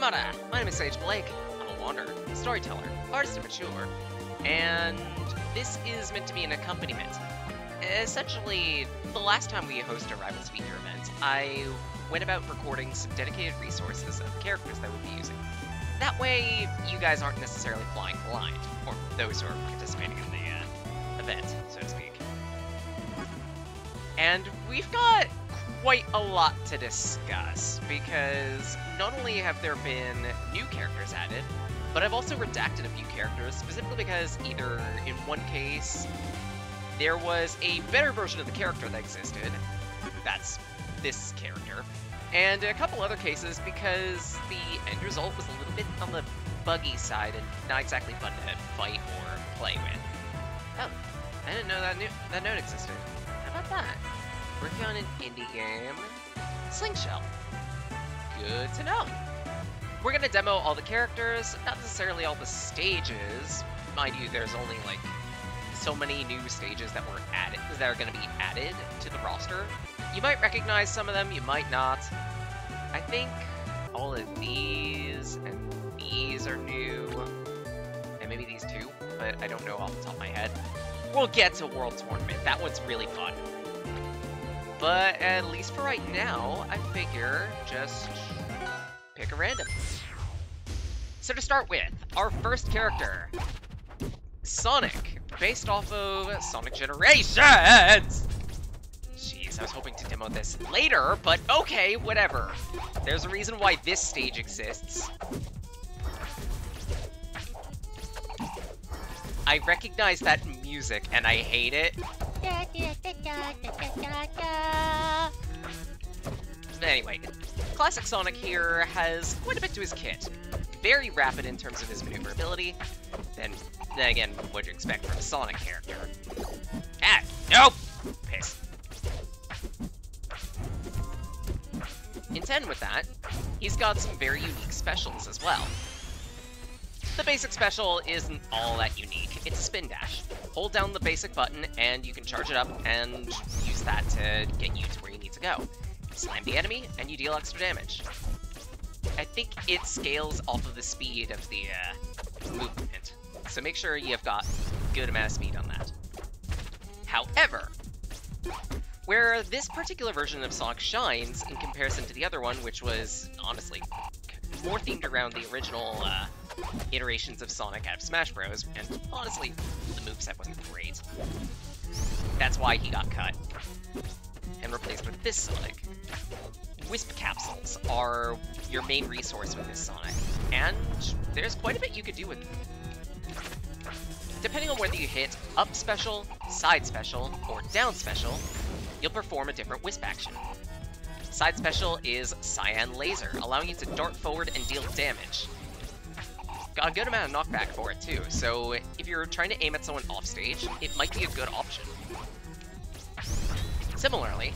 Oboama! My name is Sage Blake. I'm a wanderer, storyteller, artist and mature, and this is meant to be an accompaniment. Essentially, the last time we hosted a Rivals feature event, I went about recording some dedicated resources of characters that we'd be using. That way, you guys aren't necessarily flying blind, or those who are participating in the event, so to speak. And we've got quite a lot to discuss, because not only have there been new characters added, but I've also redacted a few characters, specifically because either in one case, there was a better version of the character that existed, that's this character, and a couple other cases because the end result was a little bit on the buggy side and not exactly fun to fight or play with. Oh, I didn't know that note existed. How about that? Working on an indie game. Slingshell. Good to know. We're gonna demo all the characters, not necessarily all the stages. Mind you, there's only like so many new stages that were added, that are gonna be added to the roster. You might recognize some of them, you might not. I think all of these and these are new, and maybe these too, but I don't know off the top of my head. We'll get to World Tournament, that one's really fun. But at least for right now, I figure just pick a random. So to start with, our first character, Sonic, based off of Sonic Generations! Jeez, I was hoping to demo this later, but okay, whatever. There's a reason why this stage exists. I recognize that music, and I hate it. But anyway, Classic Sonic here has quite a bit to his kit. Very rapid in terms of his maneuverability. Then again, what'd you expect from a Sonic character? Ah, nope! Piss. In 10 with that, he's got some very unique specials as well. The basic special isn't all that unique. It's a spin dash. Hold down the basic button and you can charge it up and use that to get you to where you need to go. Slam the enemy and you deal extra damage. I think it scales off of the speed of the movement, so make sure you've got a good amount of speed on that. However, where this particular version of Sonic shines in comparison to the other one, which was honestly more themed around the original iterations of Sonic out of Smash Bros, and honestly, the moveset wasn't great. That's why he got cut and replaced with this Sonic. Wisp capsules are your main resource with this Sonic, and there's quite a bit you could do with them. Depending on whether you hit up special, side special, or down special, you'll perform a different Wisp action. Side special is Cyan Laser, allowing you to dart forward and deal damage. Got a good amount of knockback for it too, so if you're trying to aim at someone off stage, it might be a good option. Similarly,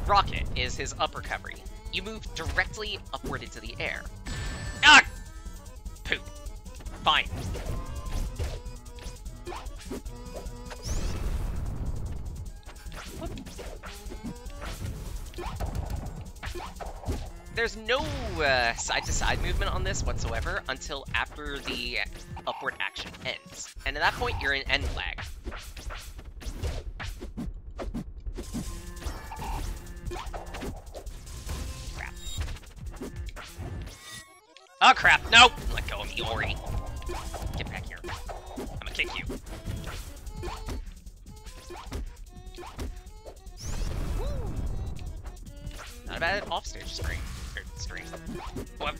Rocket is his up recovery. You move directly upward into the air. Ah! Poop. Fine. There's no side-to-side movement on this whatsoever until after the upward action ends. And at that point, you're in end lag. Crap. Oh crap, no! Let go of me, Ori. Get back here. I'm gonna kick you. Woo. Not a bad offstage string. What?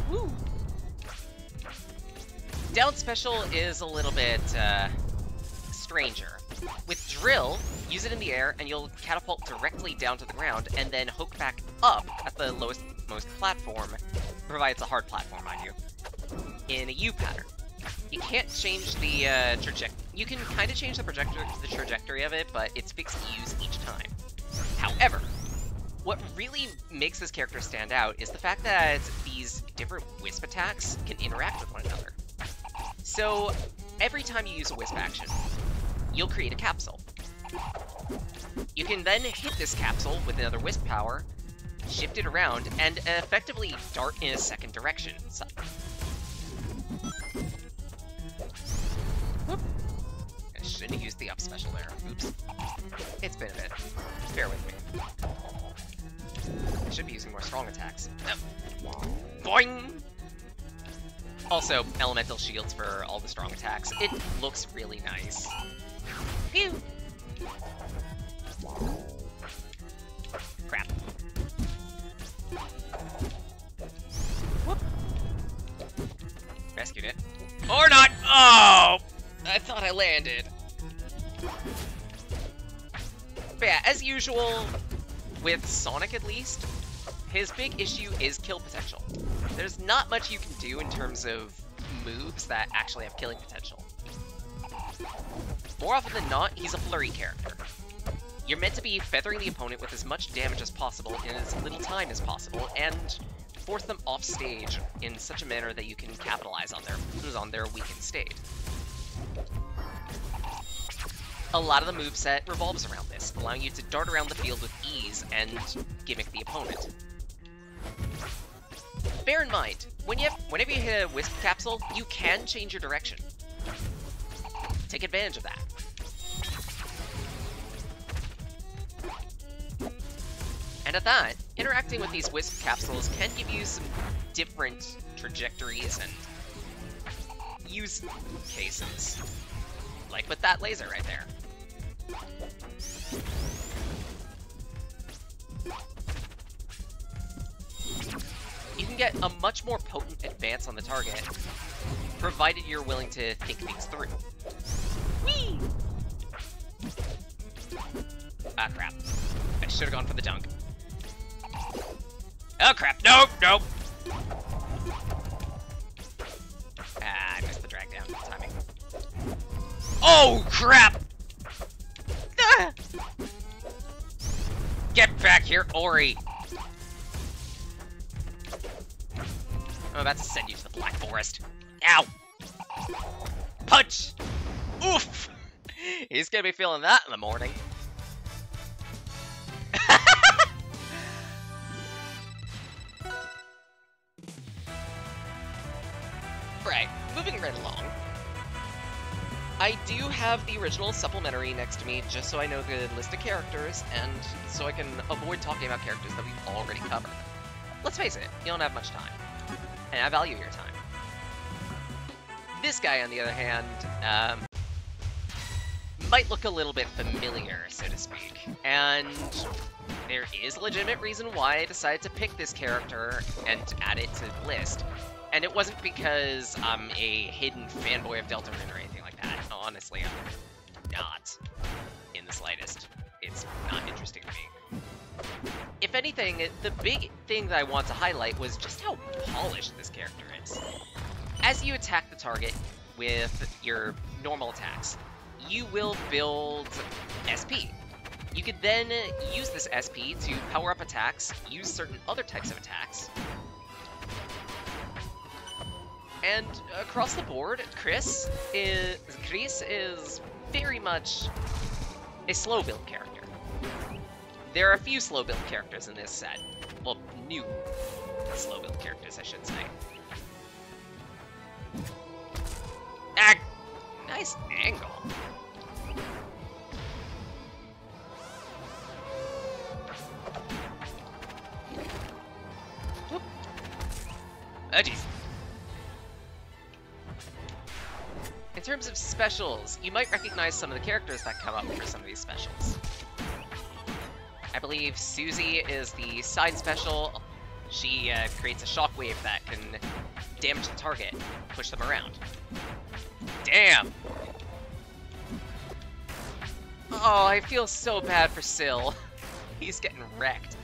Woo! Down special is a little bit stranger. With Drill, use it in the air and you'll catapult directly down to the ground and then hook back up at the most platform, provided it's a hard platform, mind you, in a U pattern. You can't change the trajectory. You can kind of change the trajectory of it, but it's fixed to use each time. However, what really makes this character stand out is the fact that these different Wisp attacks can interact with one another. So every time you use a Wisp action, you'll create a capsule. You can then hit this capsule with another Wisp power, shift it around, and effectively dart in a second direction. So, whoop. I shouldn't have used the up special there. Oops. It's been a bit. Bear with me. I should be using more strong attacks. No. Boing! Also, elemental shields for all the strong attacks. It looks really nice. Phew! Crap. Whoop. Rescued it. Or not! Oh! I thought I landed. But yeah, as usual, with Sonic at least, his big issue is kill potential. There's not much you can do in terms of moves that actually have killing potential. More often than not, he's a flurry character. You're meant to be feathering the opponent with as much damage as possible in as little time as possible, and force them off stage in such a manner that you can capitalize on their weakened state. A lot of the moveset revolves around this, allowing you to dart around the field with ease and gimmick the opponent. Bear in mind, whenever you hit a Wisp capsule, you can change your direction. Take advantage of that. And at that, interacting with these Wisp capsules can give you some different trajectories and use cases. Like with that laser right there. You can get a much more potent advance on the target, provided you're willing to think things through. Whee! Ah, crap. I should have gone for the dunk. Oh, crap. Nope, nope. Ah, I missed the drag down. Timing. Oh, crap! Ah! Get back here, Ori! I'm about to send you to the Black Forest. Ow! Punch! Oof! He's gonna be feeling that in the morning. Right, moving right along. I do have the original supplementary next to me, just so I know the list of characters, and so I can avoid talking about characters that we've already covered. Let's face it, you don't have much time. And I value your time. This guy, on the other hand, might look a little bit familiar, so to speak. And there is a legitimate reason why I decided to pick this character and add it to the list. And it wasn't because I'm a hidden fanboy of Deltarune or anything like that. Honestly, I'm not in the slightest. It's not interesting to me. If anything, the big thing that I want to highlight was just how polished this character is. As you attack the target with your normal attacks, you will build SP. You could then use this SP to power up attacks, use certain other types of attacks. And across the board, Kris is very much a slow build character. There are a few slow build characters in this set. Well, new slow build characters, I should say. Ah, nice angle. Whoop. Oh, jeez. In terms of specials, you might recognize some of the characters that come up for some of these specials. I believe Susie is the side special. She creates a shockwave that can damage the target, push them around. Damn! Oh, I feel so bad for Syl. He's getting wrecked.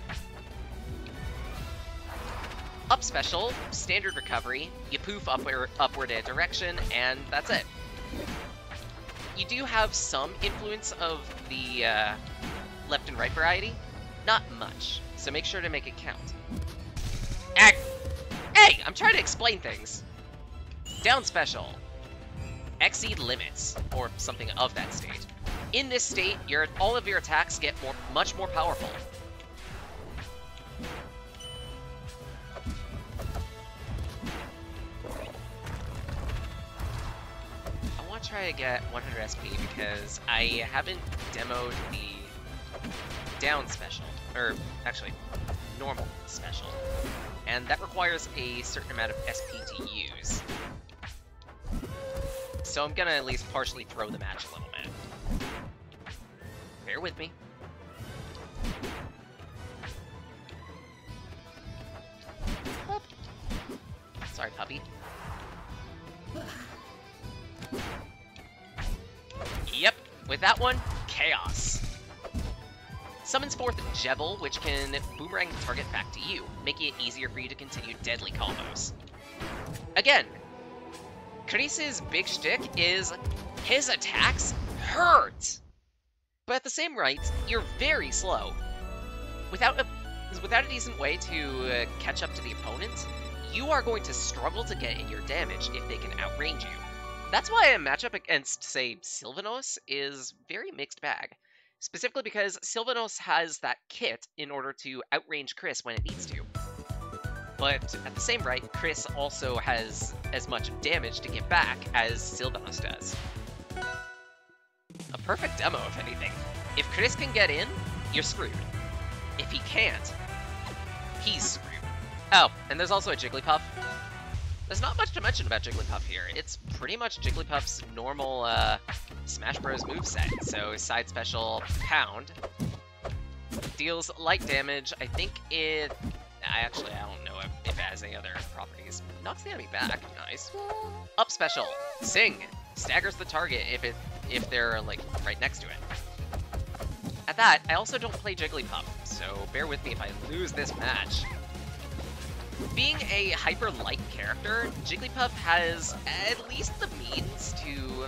Up special, standard recovery, you poof upward in a direction, and that's it. You do have some influence of the left and right variety, not much, so make sure to make it count. Hey, I'm trying to explain things. Down special, exceed limits, or something of that state. In this state, all of your attacks get much more powerful. I want to try to get 100 SP because I haven't demoed the down special, or actually, normal special, and that requires a certain amount of SP to use. So I'm gonna at least partially throw the match a little bit. Bear with me. Sorry, puppy. Yep, with that one, chaos. Summons forth Jebel, which can boomerang the target back to you, making it easier for you to continue deadly combos. Again, Kris's big shtick is his attacks hurt! But at the same rate, you're very slow. Without a decent way to catch up to the opponent, you are going to struggle to get in your damage if they can outrange you. That's why a matchup against, say, Sylvanos is very mixed bag. Specifically because Sylvanos has that kit in order to outrange Kris when it needs to. But at the same rate, Kris also has as much damage to get back as Sylvanos does. A perfect demo, if anything. If Kris can get in, you're screwed. If he can't, he's screwed. Oh, and there's also a Jigglypuff. There's not much to mention about Jigglypuff here. It's pretty much Jigglypuff's normal Smash Bros. Moveset. So side special, Pound. Deals light damage. I think it... I don't know if it has any other properties. Knocks the enemy back. Nice. Up special, Sing. Staggers the target if they're, like, right next to it. At that, I also don't play Jigglypuff, so bear with me if I lose this match. Being a hyper-light character, Jigglypuff has at least the means to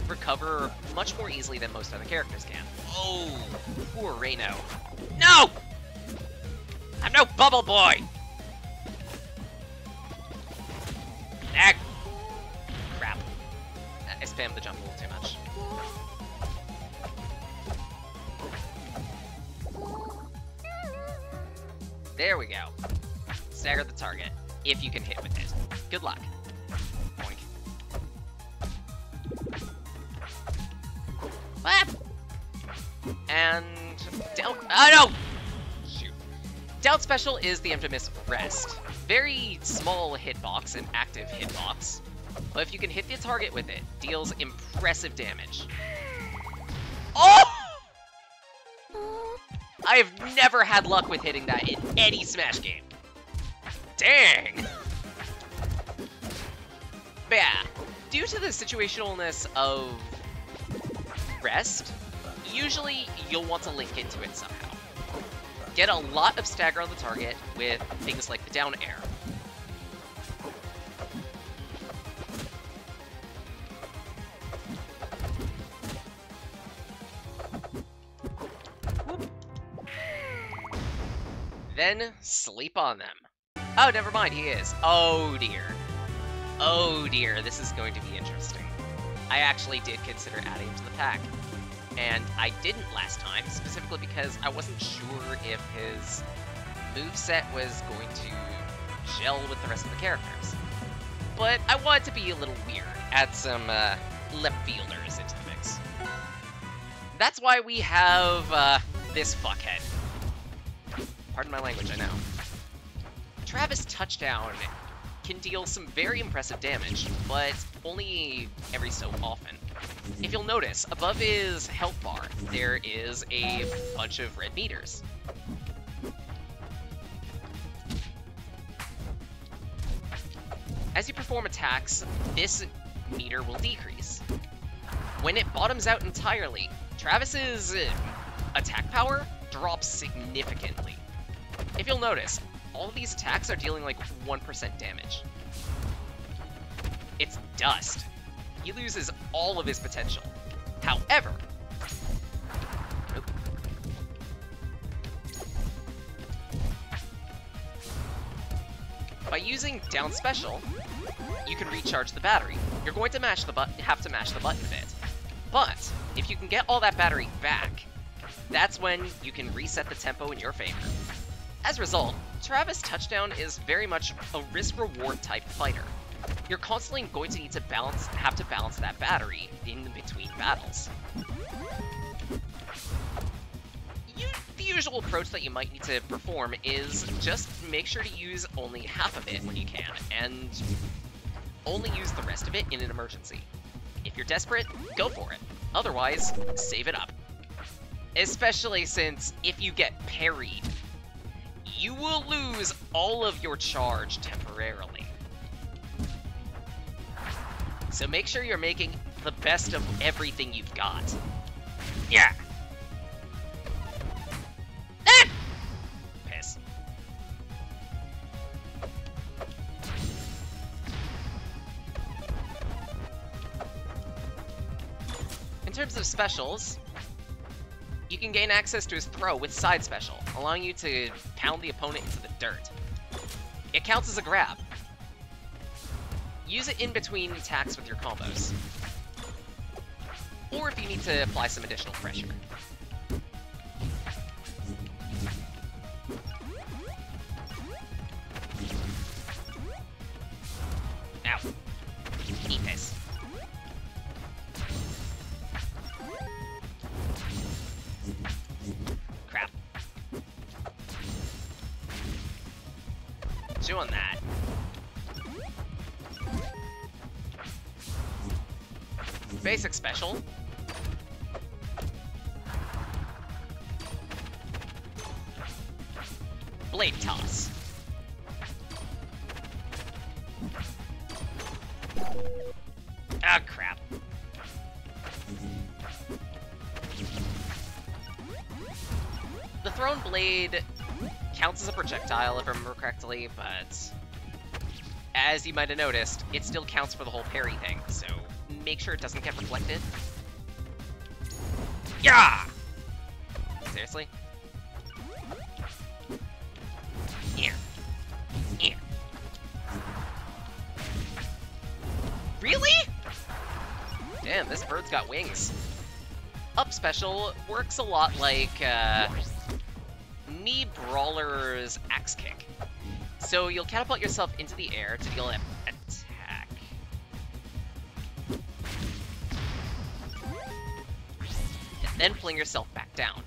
recover much more easily than most other characters can. Oh, poor Reno. No! I'm no Bubble Boy! Ah, crap. I spammed the jump a little too much. There we go. Stagger the target, if you can hit with it. Good luck. Boink. Ah! And down. Oh no! Shoot. Down special is the infamous Rest. Very small hitbox, an active hitbox. But if you can hit the target with it, deals impressive damage. Oh! I have never had luck with hitting that in any Smash game. Dang! But yeah, due to the situationalness of Rest, usually you'll want to link into it somehow. Get a lot of stagger on the target with things like the down air. Then sleep on them. Oh, never mind, he is. Oh dear. Oh dear, this is going to be interesting. I actually did consider adding him to the pack. And I didn't last time, specifically because I wasn't sure if his moveset was going to gel with the rest of the characters. But I wanted to be a little weird, add some left fielders into the mix. That's why we have this fuckhead. Pardon my language, I know. Travis Touchdown can deal some very impressive damage, but only every so often. If you'll notice, above his health bar, there is a bunch of red meters. As you perform attacks, this meter will decrease. When it bottoms out entirely, Travis's attack power drops significantly. If you'll notice, all of these attacks are dealing like 1% damage. It's dust. He loses all of his potential. However, by using down special, you can recharge the battery. You're going to have to mash the button a bit. But if you can get all that battery back, that's when you can reset the tempo in your favor. As a result, Travis Touchdown is very much a risk-reward type fighter. You're constantly going to need to have to balance that battery in between battles. The usual approach that you might need to perform is just make sure to use only half of it when you can, and only use the rest of it in an emergency. If you're desperate, go for it. Otherwise, save it up. Especially since if you get parried, you will lose all of your charge temporarily. So make sure you're making the best of everything you've got. Yeah. Ah! Piss. In terms of specials, you can gain access to his throw with side special, allowing you to pound the opponent into the dirt. It counts as a grab. Use it in between attacks with your combos. Or if you need to apply some additional pressure. Ow. Eat this. Crap. Doing that. Basic special. Blade toss. Ah, crap. The thrown blade counts as a projectile, if I remember correctly, but as you might have noticed, it still counts for the whole parry thing, so make sure it doesn't get reflected. Yeah! Seriously? Yeah. Yeah. Really? Damn, this bird's got wings. Up special works a lot like Knee Brawler's Axe Kick. So you'll catapult yourself into the air to deal an attack. And then fling yourself back down.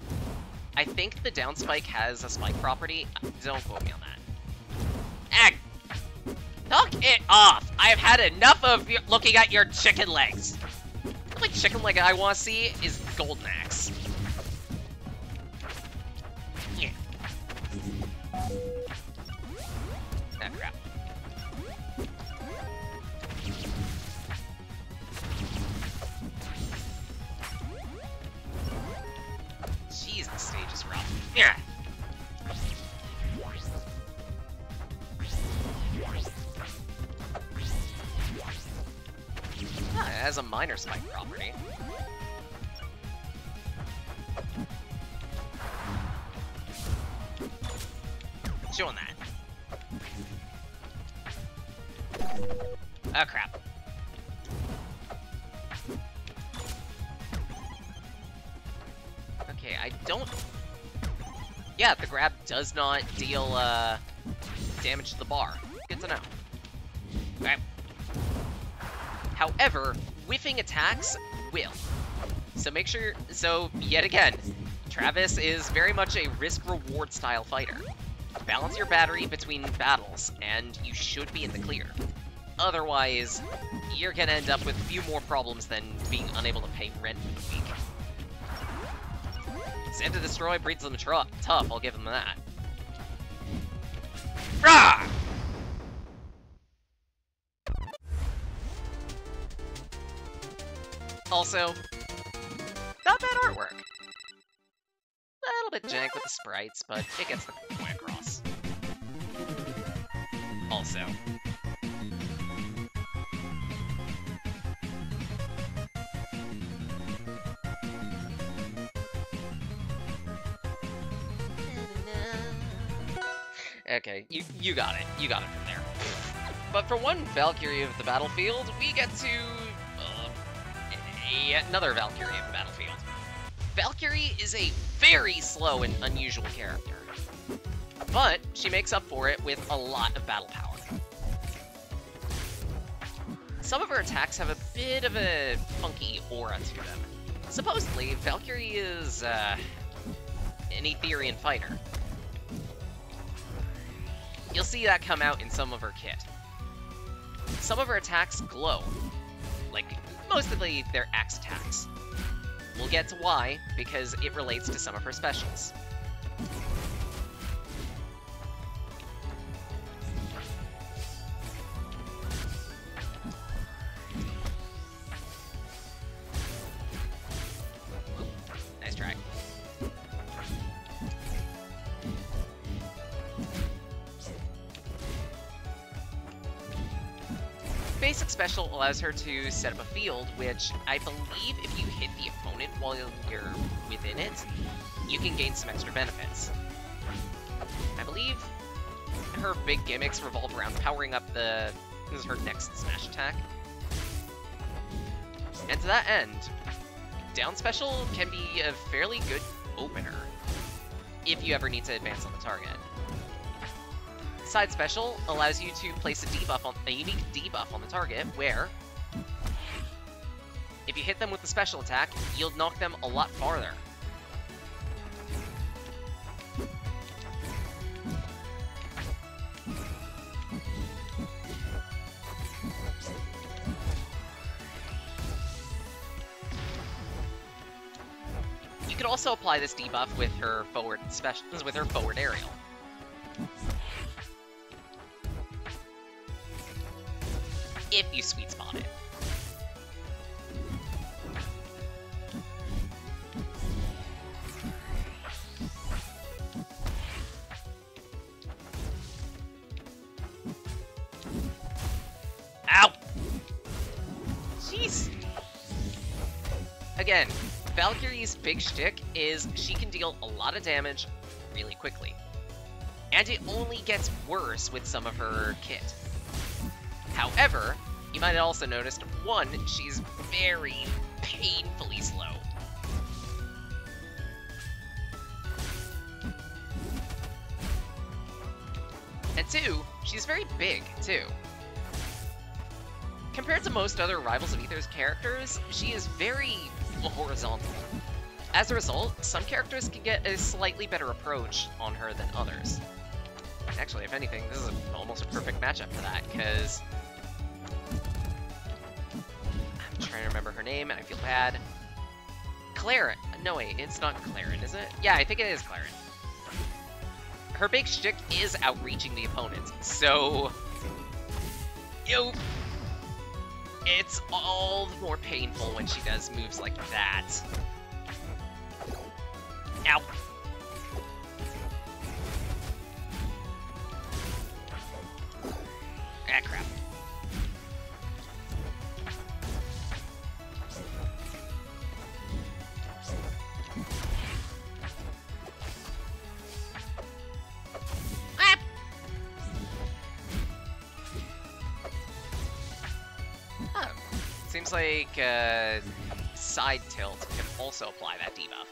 I think the down spike has a spike property. Don't quote me on that. Knock it off! I've had enough of looking at your chicken legs. The only chicken leg I want to see is Golden Axe. Yeah. Ah, crap. Jeez, this stage is rough. Yeah. Ah, it has a minor spike property. Doing that. Oh, crap. Okay, I don't... Yeah, the grab does not deal, damage to the bar. Good to know. Okay. However, whiffing attacks will. So make sure... So, yet again, Travis is very much a risk-reward style fighter. Balance your battery between battles, and you should be in the clear. Otherwise, you're gonna end up with a few more problems than being unable to pay rent for the week. Sand to Destroy breeds them tough, I'll give them that. Rah! Also, not bad artwork. A little bit jank with the sprites, but it gets the point across. Also. Okay, you got it. You got it from there. But for one Valkyrie of the battlefield, we get to yet another Valkyrie in the battlefield. Valkyrie is a very slow and unusual character, but she makes up for it with a lot of battle power. Some of her attacks have a bit of a funky aura to them. Supposedly, Valkyrie is an Aetherian fighter. You'll see that come out in some of her kit. Some of her attacks glow, like mostly they're axe attacks. We'll get to why, because it relates to some of her specials. Nice try. Basic special allows her to set up a field, which I believe if you hit the opponent while you're within it, you can gain some extra benefits. I believe her big gimmicks revolve around powering up this is her next smash attack. And to that end, down special can be a fairly good opener if you ever need to advance on the target. Side special allows you to place a unique debuff on the target, where if you hit them with the special attack, you'll knock them a lot farther. You could also apply this debuff with her forward specials, with her forward aerial. If you sweet spot it. Ow! Jeez! Again, Valkyrie's big shtick is she can deal a lot of damage really quickly. And it only gets worse with some of her kit. However, you might have also noticed, one, she's very painfully slow. And two, she's very big, too. Compared to most other Rivals of Aether's characters, she is very horizontal. As a result, some characters can get a slightly better approach on her than others. Actually, if anything, this is almost a perfect matchup for that, because I'm trying to remember her name, and I feel bad. Claret. No, wait, it's not Claret, is it? Yeah, I think it is Claret. Her big shtick is outreaching the opponent, so it's all the more painful when she does moves like that. Ow. Ah, crap. Ah! Oh. Seems like side tilt can also apply that debuff.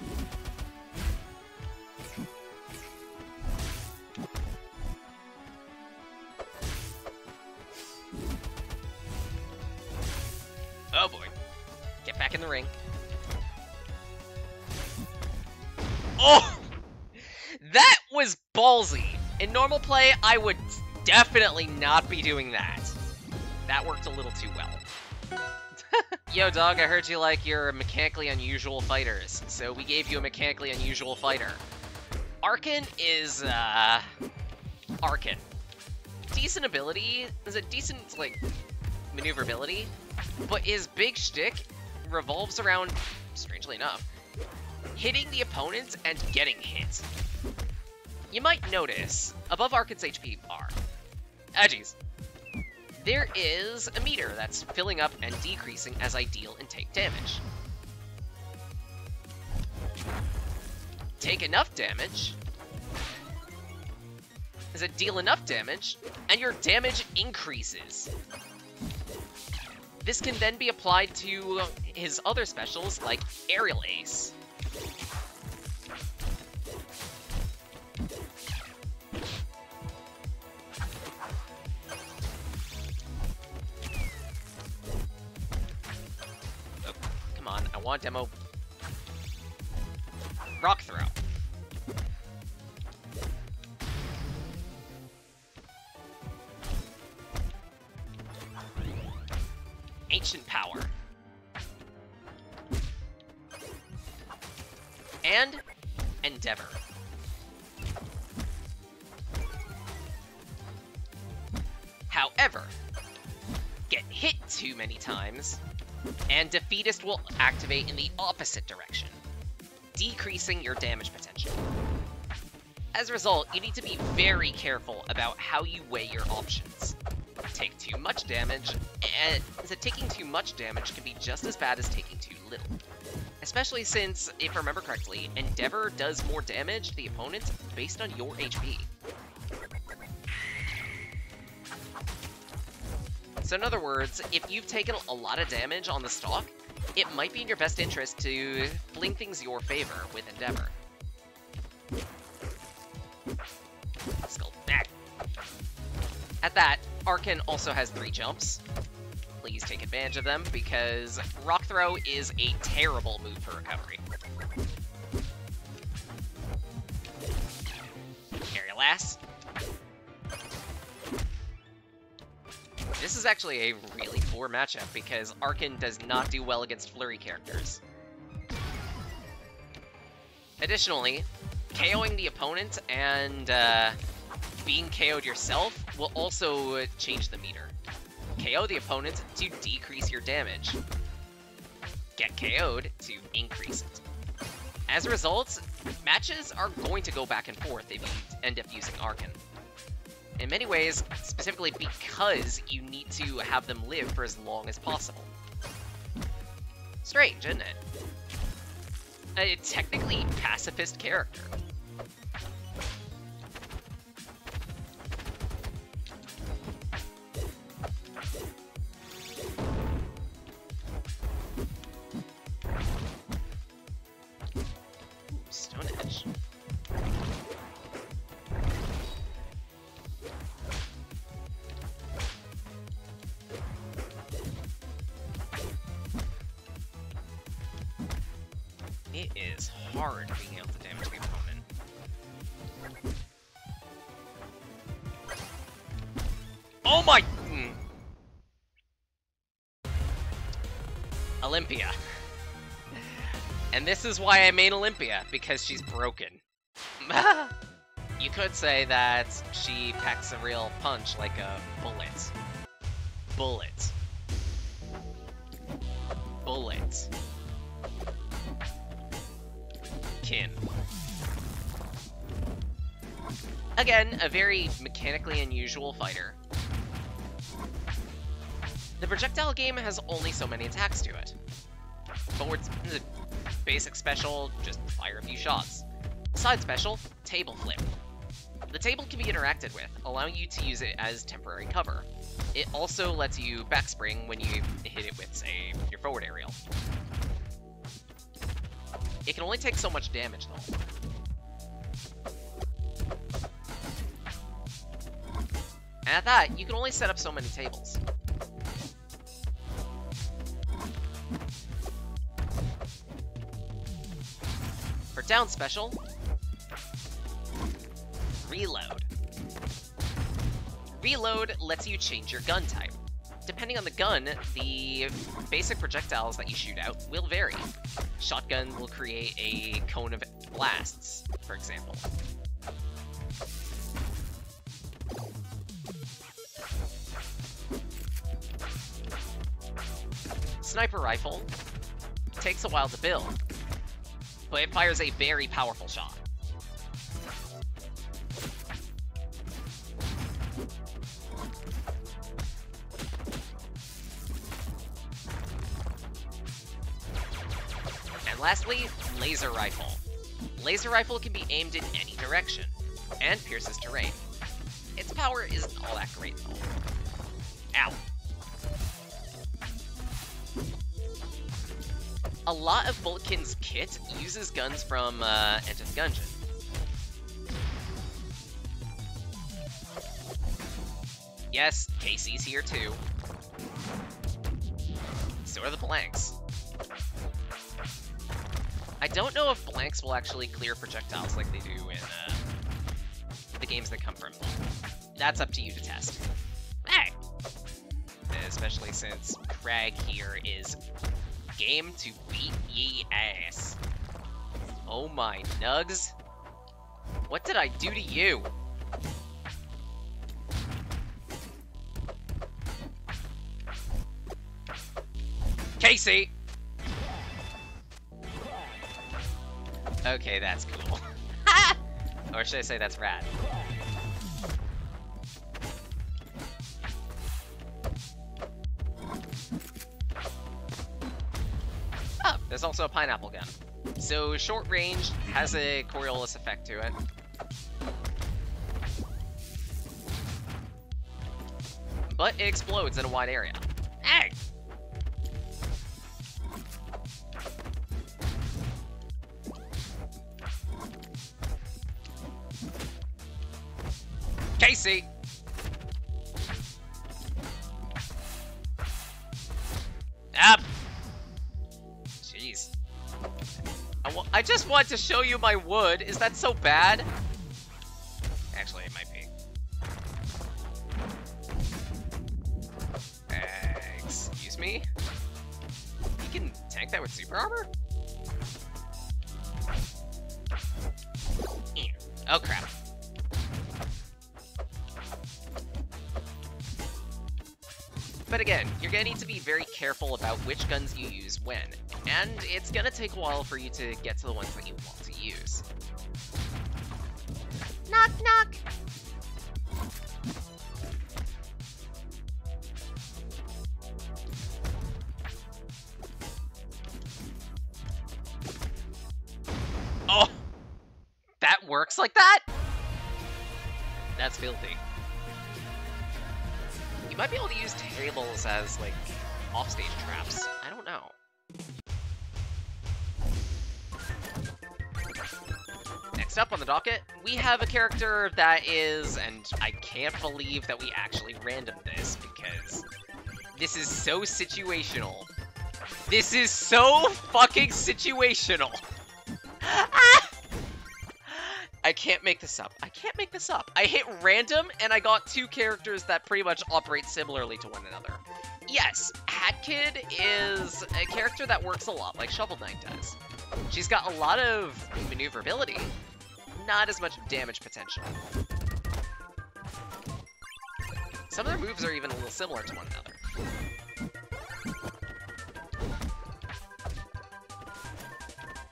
Oh boy. Get back in the ring. Oh! That was ballsy. In normal play, I would definitely not be doing that. That worked a little too well. Yo, dog, I heard you like your mechanically unusual fighters, so we gave you a mechanically unusual fighter. Archen is, Archen. Decent ability, is a decent, like, maneuverability, but his big shtick revolves around, strangely enough, hitting the opponents and getting hit. You might notice, above Archen's HP bar, there is a meter that's filling up and decreasing as I deal and take damage. Take enough damage, deal enough damage, and your damage increases. This can then be applied to his other specials, like Aerial Ace. Oh, come on, I want demo. Rock Throw. Ancient Power. And Endeavor. However, get hit too many times, and Defeatist will activate in the opposite direction, decreasing your damage potential. As a result, you need to be very careful about how you weigh your options. Take too much damage, and taking too much damage can be just as bad as taking too little. Especially since, if I remember correctly, Endeavor does more damage to the opponent based on your HP. So in other words, if you've taken a lot of damage on the stock, it might be in your best interest to fling things your favor with Endeavor. Skull back. At that, Archen also has 3 jumps. Please take advantage of them, because Rock Throw is a terrible move for recovery. Aerial Ass. This is actually a really poor matchup, because Archen does not do well against flurry characters. Additionally, KOing the opponent and being KO'd yourself will also change the meter. KO the opponent to decrease your damage. Get KO'd to increase it. As a result, matches are going to go back and forth if you end up using Archen. In many ways, specifically because you need to have them live for as long as possible. Strange, isn't it? A technically Paci-Fist character. Stone Edge. It is hard being able to damage the opponent. Oh my! Olympia. And this is why I main Olympia, because she's broken. You could say that she packs a real punch like a bullet. Bullet. Bullet. Kin. Again, a very mechanically unusual fighter. The projectile game has only so many attacks to it. Forward basic special, just fire a few shots. Side special, table flip. The table can be interacted with, allowing you to use it as temporary cover. It also lets you backspring when you hit it with, say, your forward aerial. It can only take so much damage, though. And at that, you can only set up so many tables. For down special, reload. Reload lets you change your gun type. Depending on the gun, the basic projectiles that you shoot out will vary. Shotgun will create a cone of blasts, for example. Sniper rifle takes a while to build, but it fires a very powerful shot. And lastly, laser rifle. Laser rifle can be aimed in any direction, and pierces terrain. Its power isn't all that great though. Ow. a lot of Bulletkin's kit uses guns from Enter the Gungeon. Yes, Casey's here too. So are the blanks. I don't know if blanks will actually clear projectiles like they do in the games that come from them. That's up to you to test. Hey! Especially since Craig here is game to beat ye ass. Oh my nugs. What did I do to you? Casey! Okay, that's cool. Or should I say that's rad? Oh, there's also a pineapple gun. So short range has a Coriolis effect to it. But it explodes in a wide area. Hey! Casey! Ah! Jeez. I just want to show you my wood. Is that so bad? Actually, it might be. Excuse me? You can tank that with super armor? Oh, crap. But again, you're gonna need to be very careful about which guns you use when, and it's gonna take a while for you to get to the ones that you want to use. Knock, knock! Oh! That works like that? That's filthy. You might be able to use tables as, like, offstage traps. I don't know. Next up on the docket, we have a character that is, and I can't believe that we actually randomed this, because this is so situational. This is so fucking situational! I can't make this up. I can't make this up. I hit random, and I got two characters that pretty much operate similarly to one another. Yes, Hat Kid is a character that works a lot like Shovel Knight does. She's got a lot of maneuverability, not as much damage potential. Some of their moves are even a little similar to one another.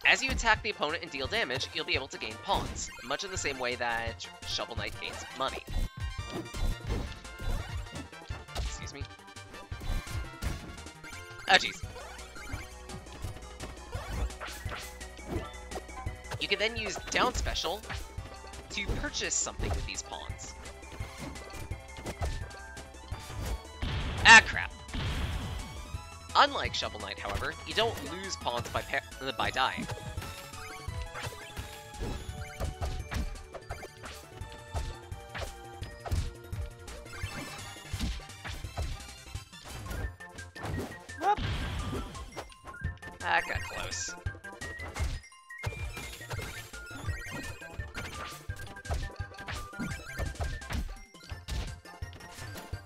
As you attack the opponent and deal damage, you'll be able to gain pawns, much in the same way that Shovel Knight gains money. Excuse me. Oh, jeez. You can then use Down Special to purchase something with these pawns. Ah, crap. Unlike Shovel Knight, however, you don't lose pawns by dying. Whoop. That got close.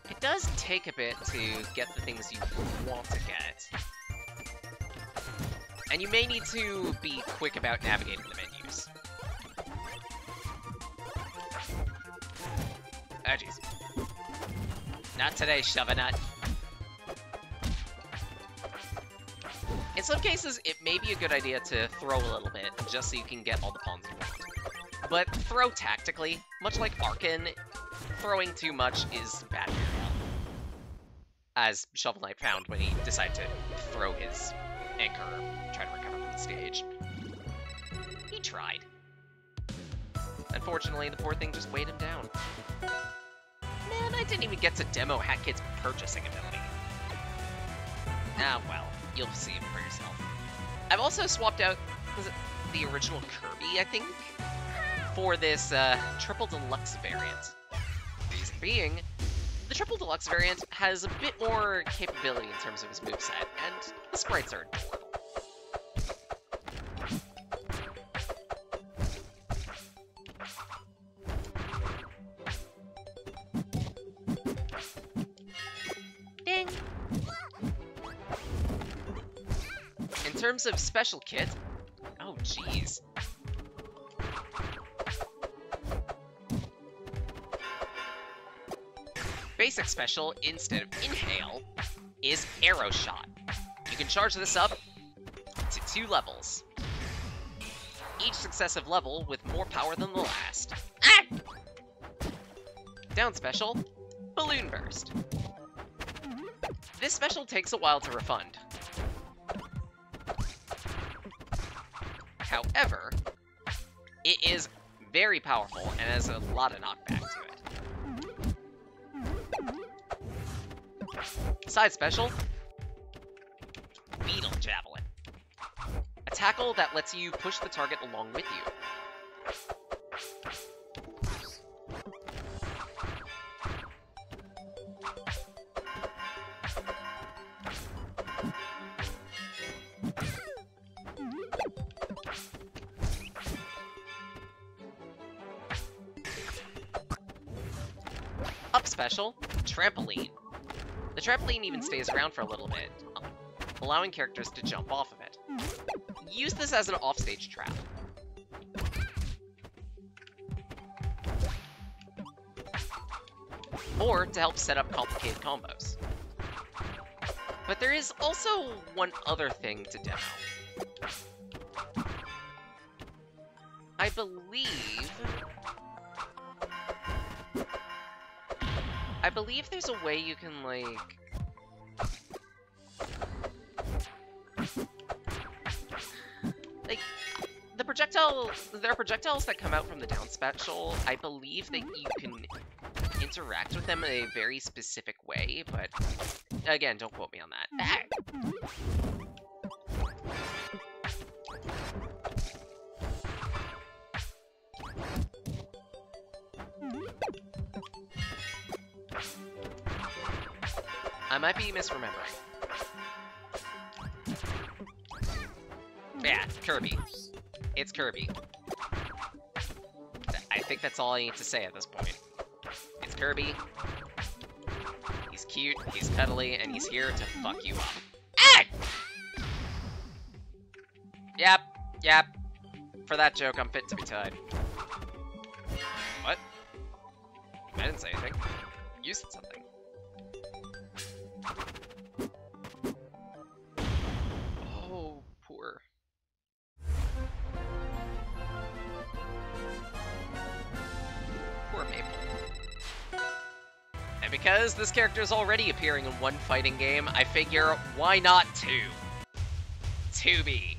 It does take a bit to get the things you want to get. And you may need to be quick about navigating the menus. Oh, jeez. Not today, Shovenut. In some cases, it may be a good idea to throw a little bit, just so you can get all the pawns you want. But throw tactically. Much like Archen, throwing too much is bad for your health. As Shovel Knight found when he decided to throw his anchor, try to recover from the stage. He tried. Unfortunately, the poor thing just weighed him down. Man, I didn't even get to demo Hat Kid's purchasing ability. Ah, well, you'll see it for yourself. I've also swapped out the original Kirby, I think, for this Triple Deluxe variant. Reason being, the Triple Deluxe variant has a bit more capability in terms of his moveset, and the sprites are adorable. Ding! In terms of special kit, oh jeez. Basic special, instead of Inhale, is Arrow Shot. You can charge this up to 2 levels. Each successive level with more power than the last. Ah! Down special, Balloon Burst. This special takes a while to refund. However, it is very powerful and has a lot of knockback to it. Side special, Beetle Javelin. A tackle that lets you push the target along with you. Up special, Trampoline. The trampoline even stays around for a little bit, allowing characters to jump off of it. Use this as an offstage trap. Or to help set up complicated combos. But there is also one other thing to demo. I believe there's a way you can, like... there are projectiles that come out from the down special. I believe that you can interact with them in a very specific way, but again, don't quote me on that. I might be misremembering. Yeah, Kirby. It's Kirby. I think that's all I need to say at this point. It's Kirby. He's cute, he's cuddly, and he's here to fuck you up. Ah! Yep. For that joke, I'm fit to be tied. What? I didn't say anything. You said something. Oh, poor. Poor Maple. And because this character is already appearing in one fighting game, I figure, why not 2? 2B.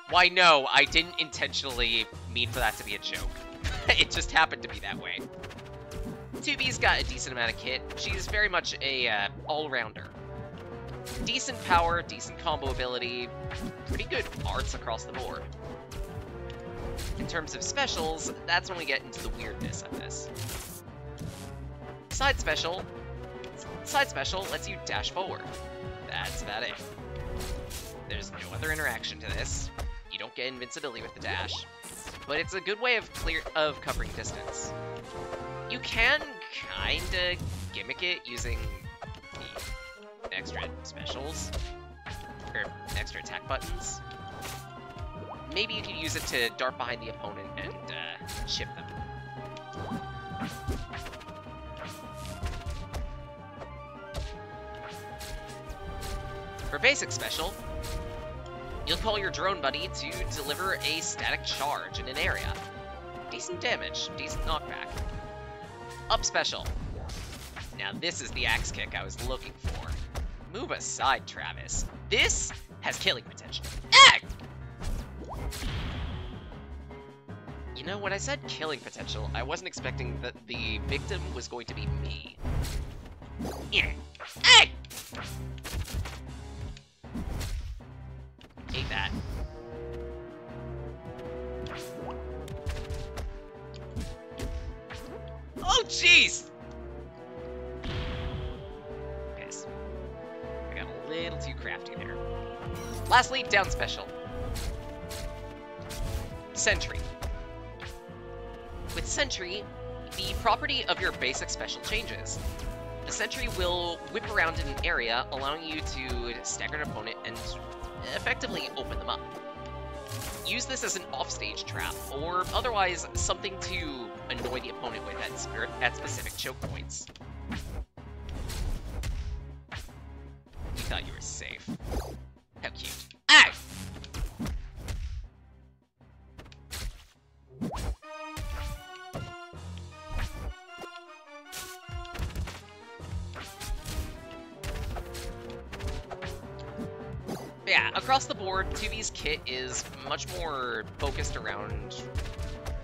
Why, no, I didn't intentionally mean for that to be a joke. It just happened to be that way. 2B's got a decent amount of kit. She's very much a all-rounder. Decent power, decent combo ability, pretty good arts across the board. In terms of specials, that's when we get into the weirdness of this. Side special lets you dash forward. That's about it. There's no other interaction to this. You don't get invincibility with the dash, but it's a good way of covering distance. You can kinda gimmick it using the extra specials, or extra attack buttons. Maybe you can use it to dart behind the opponent and chip them. For basic special, you'll call your drone buddy to deliver a static charge in an area. Decent damage, decent knockback. Up special. Now this is the axe kick I was looking for. Move aside, Travis. This has killing potential. Ah! You know, when I said killing potential, I wasn't expecting that the victim was going to be me. Yeah. Ah! Ate that. Oh, jeez! Piss. I got a little too crafty there. Lastly, down special. Sentry. With Sentry, the property of your basic special changes. The Sentry will whip around in an area, allowing you to stagger an opponent and effectively open them up. Use this as an offstage trap, or otherwise something to annoy the opponent with at specific choke points. You thought you were safe. How cute. Ah! Yeah, across the board, 2V's kit is much more focused around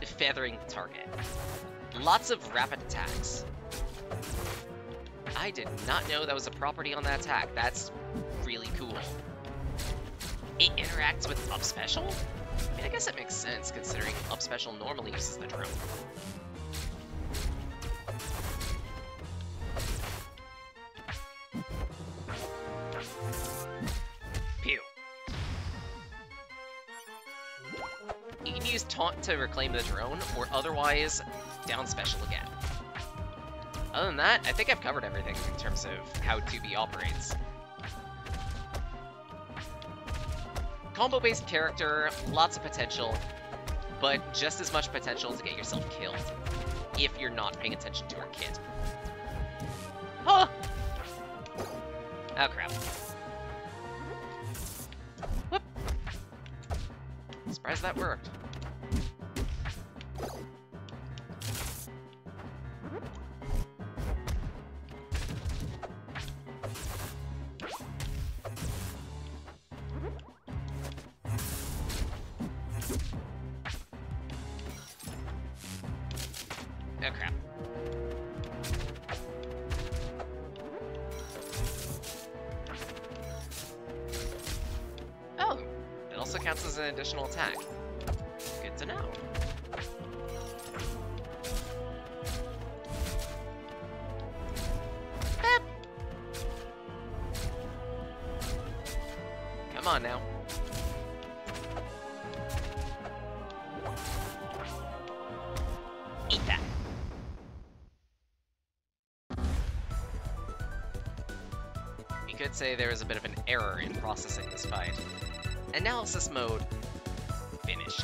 feathering the target. Lots of rapid attacks. I did not know that was a property on that attack. That's really cool. It interacts with up special? I mean, I guess it makes sense considering up special normally uses the drone. Pew. You can use Taunt to reclaim the drone, or otherwise, down special again. Other than that, I think I've covered everything in terms of how 2B operates. Combo-based character, lots of potential, but just as much potential to get yourself killed, if you're not paying attention to her kit. Huh! Oh crap. Whoop! Surprised that worked. Oh crap. Oh, it also counts as an additional attack. Good to know. Beep. Come on now. Eat that. You could say there was a bit of an error in processing this fight. Analysis mode finished.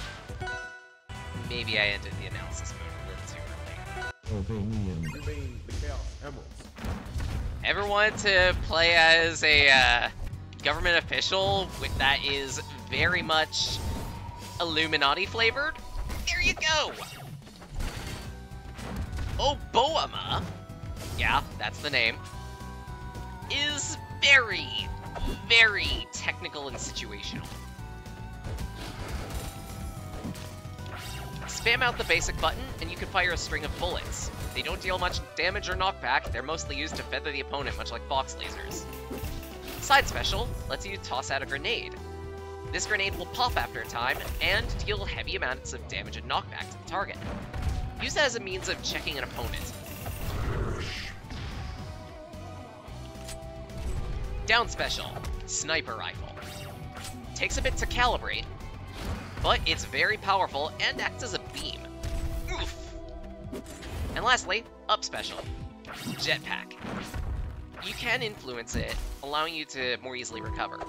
Maybe I ended the analysis mode a little too early. You mean the Chaos Emeralds? Ever wanted to play as a government official that is very much Illuminati flavored? There you go! Oboama, yeah, that's the name, is very, very technical and situational. Spam out the basic button, and you can fire a string of bullets. They don't deal much damage or knockback, they're mostly used to feather the opponent, much like box lasers. Side special lets you toss out a grenade. This grenade will pop after a time, and deal heavy amounts of damage and knockback to the target. Use that as a means of checking an opponent. Down special, sniper rifle. Takes a bit to calibrate, but it's very powerful and acts as a beam. Oof. And lastly, up special, jetpack. You can influence it, allowing you to more easily recover.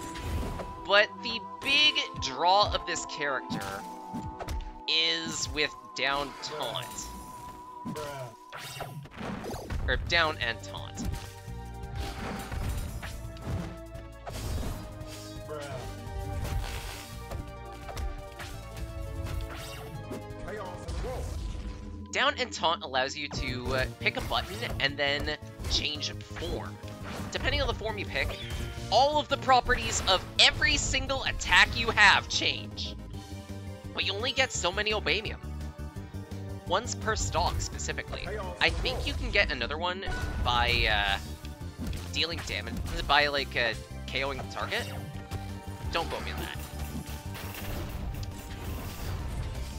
But the big draw of this character is with down taunt. Or down and taunt. Down and taunt allows you to pick a button and then change form. Depending on the form you pick, all of the properties of every single attack you have change. But you only get so many Oboama. Once per stock, specifically. I think you can get another one by dealing damage, by like KOing the target. Don't quote me on that.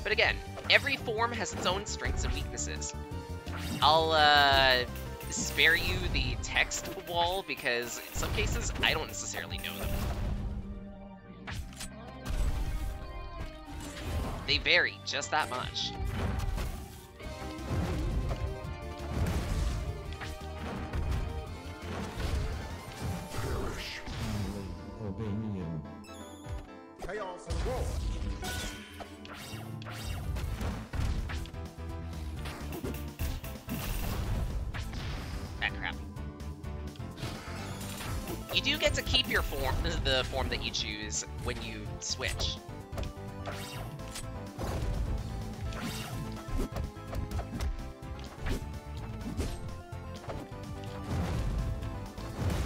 But again, every form has its own strengths and weaknesses. I'll spare you the text wall because in some cases I don't necessarily know them. They vary just that much. Chaos and roll. Ah, crap. You do get to keep your form, the form that you choose when you switch.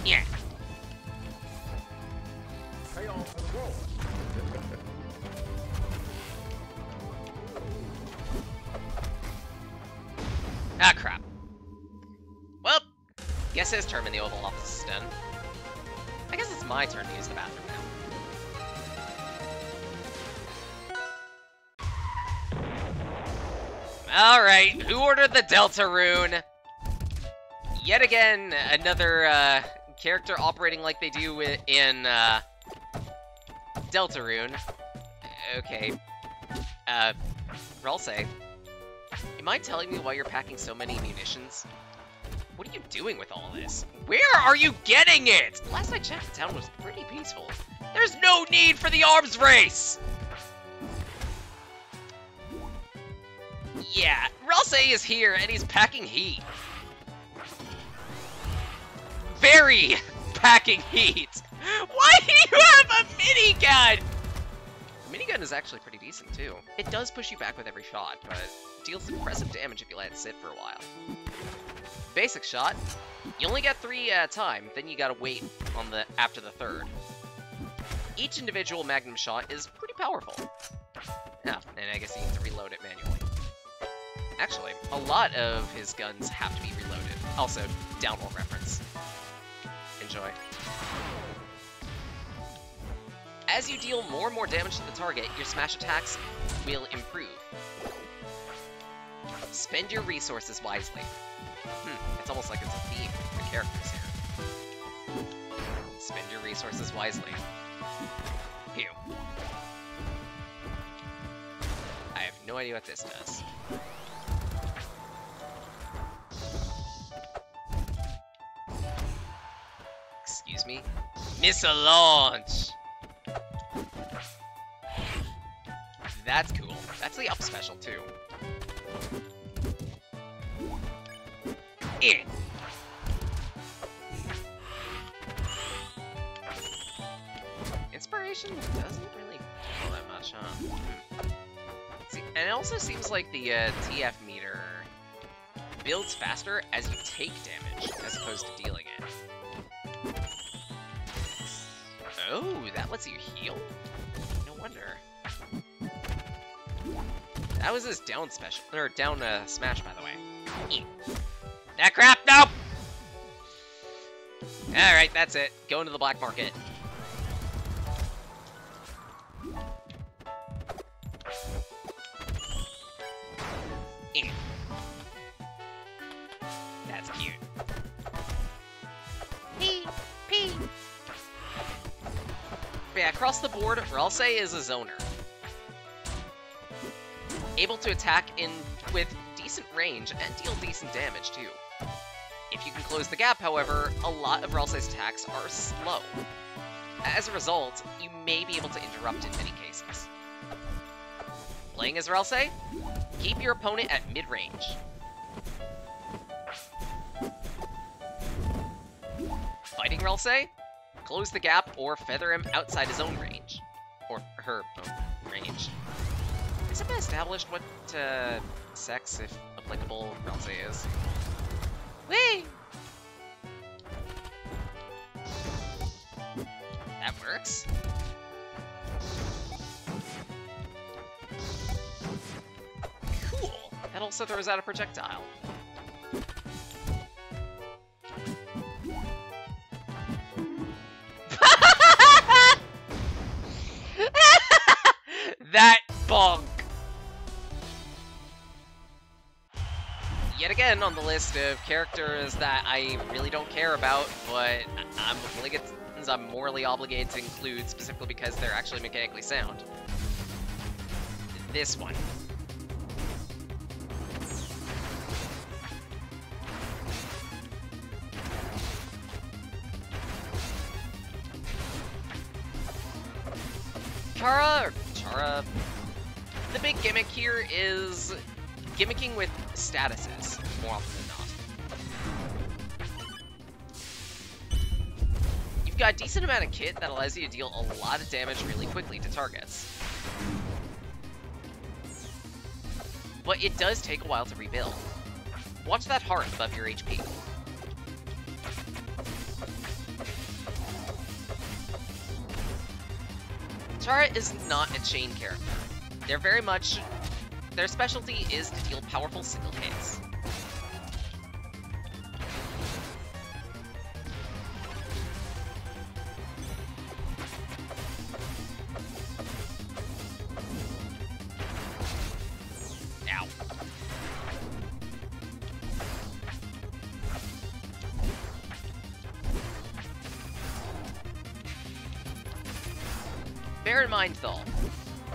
Yeah. Chaos and roll. Ah, crap. Well, guess his term in the Oval Office is done. I guess it's my turn to use the bathroom now. Alright, who ordered the Deltarune? Yet again, another character operating like they do in Deltarune. Okay. Ralsei, you mind telling me why you're packing so many munitions? What are you doing with all this? Where are you getting it? Last I checked, the town was pretty peaceful. There's no need for the arms race! Yeah, Ralsei is here, and he's packing heat. Very packing heat! Why do you have a minigun? The minigun is actually pretty decent, too. It does push you back with every shot, but it deals impressive damage if you let it sit for a while. Basic shot, you only get 3 at a time, then you gotta wait on after the 3rd. Each individual magnum shot is pretty powerful. Yeah, and I guess you need to reload it manually. Actually, a lot of his guns have to be reloaded. Also, downwall reference. Enjoy. As you deal more and more damage to the target, your smash attacks will improve. Spend your resources wisely. It's almost like it's a theme for the characters here. Spend your resources wisely. Pew. I have no idea what this does. Excuse me? Miss a launch! That's cool. That's the up special, too. Eh. Inspiration doesn't really do that much, huh? See, and it also seems like the TF meter builds faster as you take damage, as opposed to dealing it. Oh, that lets you heal? No wonder. That was his down special, or down smash, by the way. That crap, nope! Alright, that's it. Go into the black market. That's cute. Pee! Pee! But yeah, across the board, Ralsei is a zoner. Able to attack with decent range and deal decent damage, too. If you can close the gap, however, a lot of Ralsei's attacks are slow. As a result, you may be able to interrupt in many cases. Playing as Ralsei, keep your opponent at mid-range. Fighting Ralsei, close the gap or feather him outside his own range. Or her own range. Has it been established what sex, if applicable, Ralsei is? Whee! That works. Cool. That also throws out a projectile. That bonk. yet again on the list of characters that I really don't care about, but I'm willing it. I'm morally obligated to include specifically because they're actually mechanically sound. This one. Chara. The big gimmick here is gimmicking with statuses, more often than not. You've got a decent amount of kit that allows you to deal a lot of damage really quickly to targets. But it does take a while to rebuild. Watch that heart above your HP. Chara is not a chain character. Their specialty is to deal powerful single hits. Ow. Bear in mind, though,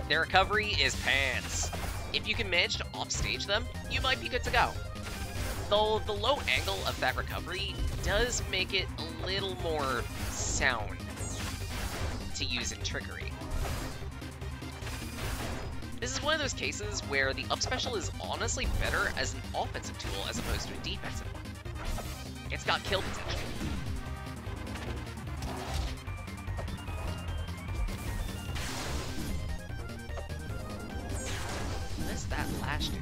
their recovery is pants. If you can manage to offstage them, you might be good to go. Though the low angle of that recovery does make it a little more sound to use in trickery. This is one of those cases where the up special is honestly better as an offensive tool as opposed to a defensive one. It's got kill potential. That lash do?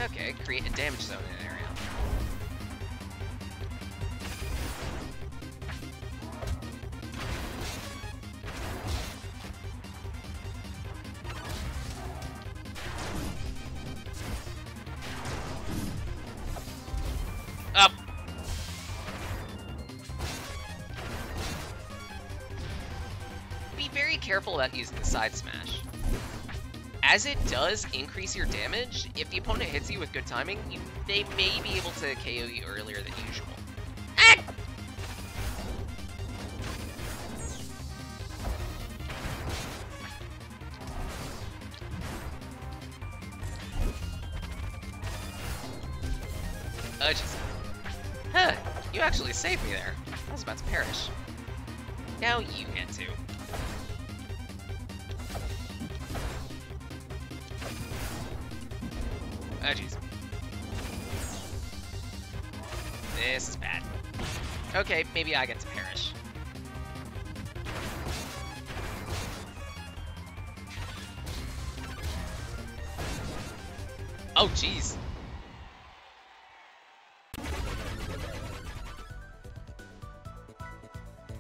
Okay, create a damage zone in an area. Up! Be very careful about using the side smash. As it does increase your damage, if the opponent hits you with good timing, they may be able to KO you earlier than usual. Ah! Huh, you actually saved me there. I was about to perish. Now you get to. Oh, jeez. This is bad. Okay, maybe I get to perish. Oh, jeez.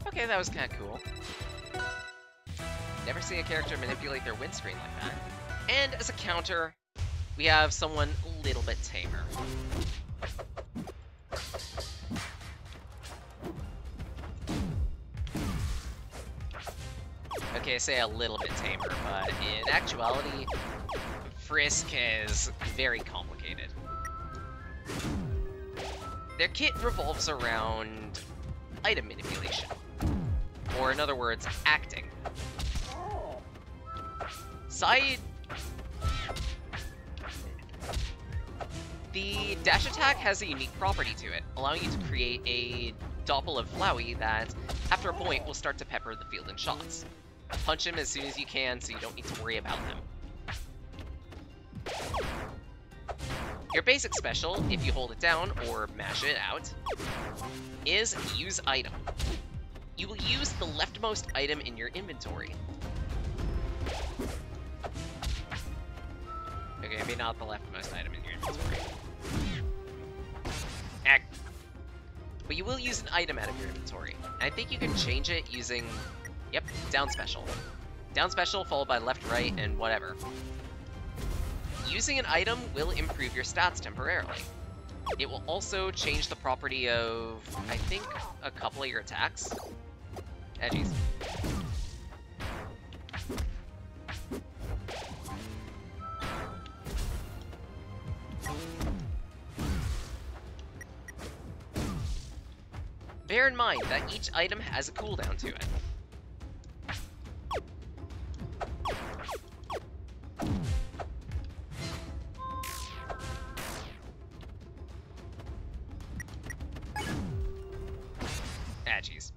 Okay, that was kind of cool. Never seen a character manipulate their windscreen like that. And as a counter, we have someone a little bit tamer. Okay, I say a little bit tamer, but in actuality, Frisk is very complicated. Their kit revolves around item manipulation, or in other words, acting. The dash attack has a unique property to it, allowing you to create a doppel of Flowey that, after a point, will start to pepper the field in shots. Punch him as soon as you can so you don't need to worry about them. Your basic special, if you hold it down or mash it out, is use item. You will use the leftmost item in your inventory. Okay, maybe not the leftmost item in your inventory. But you will use an item out of your inventory. And I think you can change it using, yep, down special. Down special followed by left, right, and whatever. Using an item will improve your stats temporarily. It will also change the property of, I think, a couple of your attacks. Jeez. Bear in mind that each item has a cooldown to it. Ah, jeez.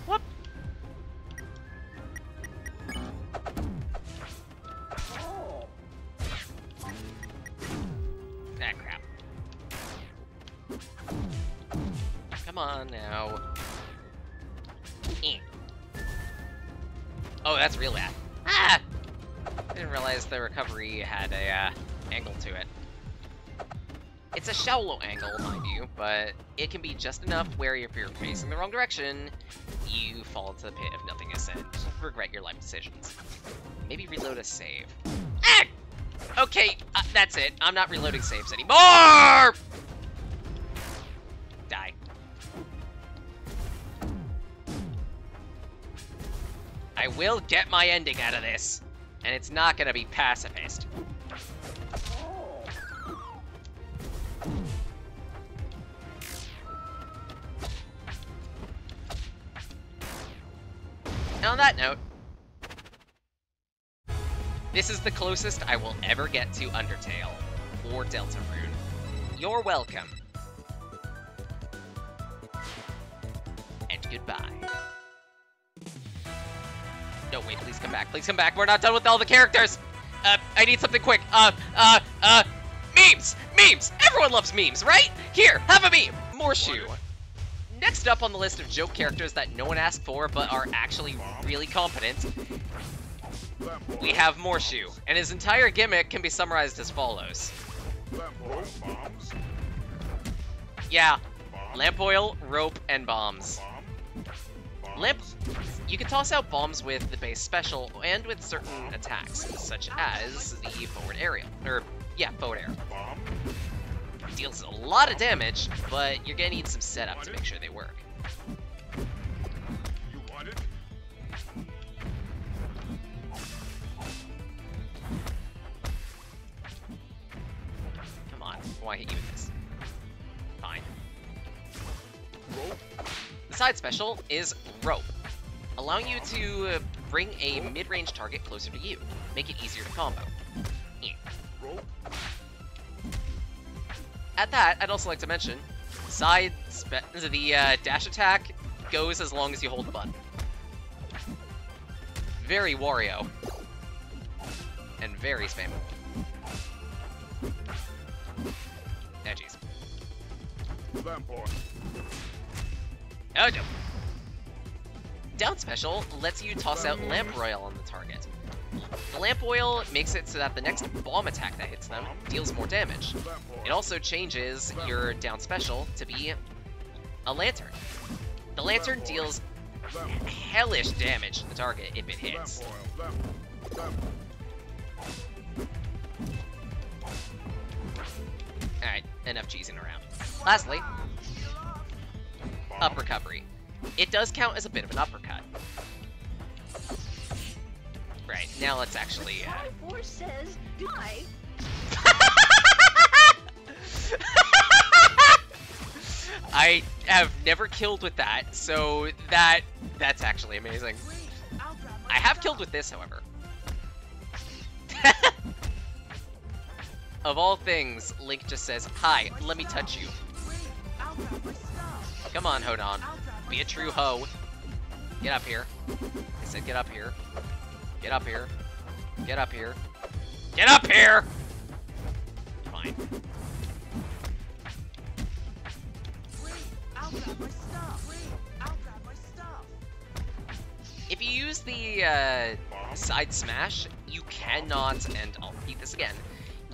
Whoop! Ah, crap. Come on now. Oh, that's real bad. Ah! Didn't realize the recovery had a angle to it. It's a shallow angle, mind you, but it can be just enough where if you're facing the wrong direction, you fall into the pit of nothingness and regret your life decisions. Maybe reload a save. Ah! Okay, that's it. I'm not reloading saves anymore! Die. I will get my ending out of this, and it's not gonna be Paci-Fist. And on that note, this is the closest I will ever get to Undertale or Deltarune. You're welcome. And goodbye. No, wait, please come back. Please come back. We're not done with all the characters. I need something quick. Memes! Memes! Everyone loves memes, right? Here, have a meme. Morshu. Next up on the list of joke characters that no one asked for but are actually really competent, we have Morshu, and his entire gimmick can be summarized as follows. Yeah, lamp oil, rope, and bombs. You can toss out bombs with the base special and with certain attacks, such as the forward aerial, forward air. Deals a lot of damage, but you're gonna need some setup to make sure they work. You want it? Come on, why hit you with this? Fine. Rope. The side special is rope, allowing you to bring a mid-range target closer to you, make it easier to combo. Rope. At that, I'd also like to mention, the dash attack goes as long as you hold the button. Very Wario. And very spammable. Ah, jeez. Lamp oil. Oh, no. Down special lets you toss out lamp oil on the target. The lamp oil makes it so that the next bomb attack that hits them deals more damage. It also changes your down special to be a lantern. The lantern deals hellish damage to the target if it hits. Alright, enough cheesing around. Lastly, up recovery. It does count as a bit of an uppercut. Right, now let's actually, Force says die. I have never killed with that, so that's actually amazing. I have killed with this, however. Of all things, Link just says, "Hi, let me touch you." Come on, Hodon. Be a true hoe. Get up here. I said get up here. Get up here. Get up here. Get up here! Fine. If you use the side smash, you cannot, and I'll repeat this again,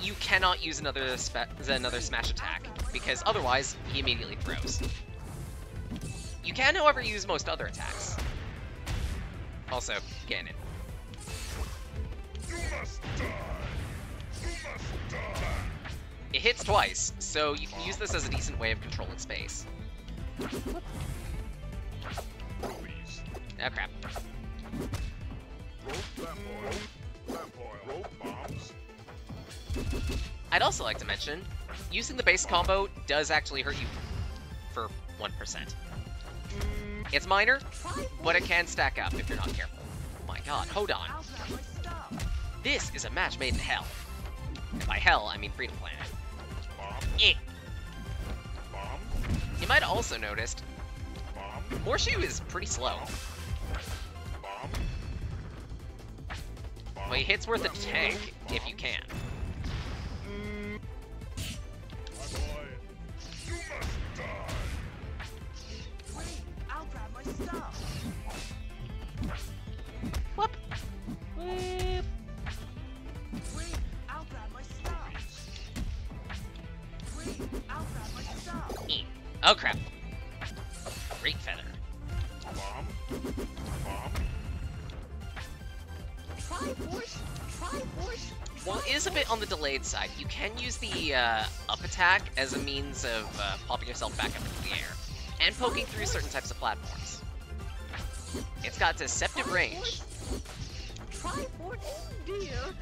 you cannot use another smash attack, because otherwise he immediately throws. You can, however, use most other attacks. Also, Ganon. It hits twice, so you can use this as a decent way of controlling space. Oh crap. Rope vampire. Vampire. Rope bombs. I'd also like to mention, using the base combo does actually hurt you for 1%. It's minor, but it can stack up if you're not careful. Oh my god, hold on. This is a match made in hell. And by hell, I mean Freedom Planet. Bomb. Bomb. You might have also noticed, Bomb. Morshu is pretty slow. Bomb. Well, he hits worth a tank if you can. My boy. You must die. Wait, I'll grab my stuff. Whoop. Whoop. Wait, I'll grab my stuff. Wait, I'll grab my stuff. Oh crap. Great feather. Bomb. Bomb. Triforce. While it is a bit on the delayed side, you can use the up attack as a means of popping yourself back up into the air, and poking through certain types of platforms. It's got deceptive range. Triforce. Oh dear.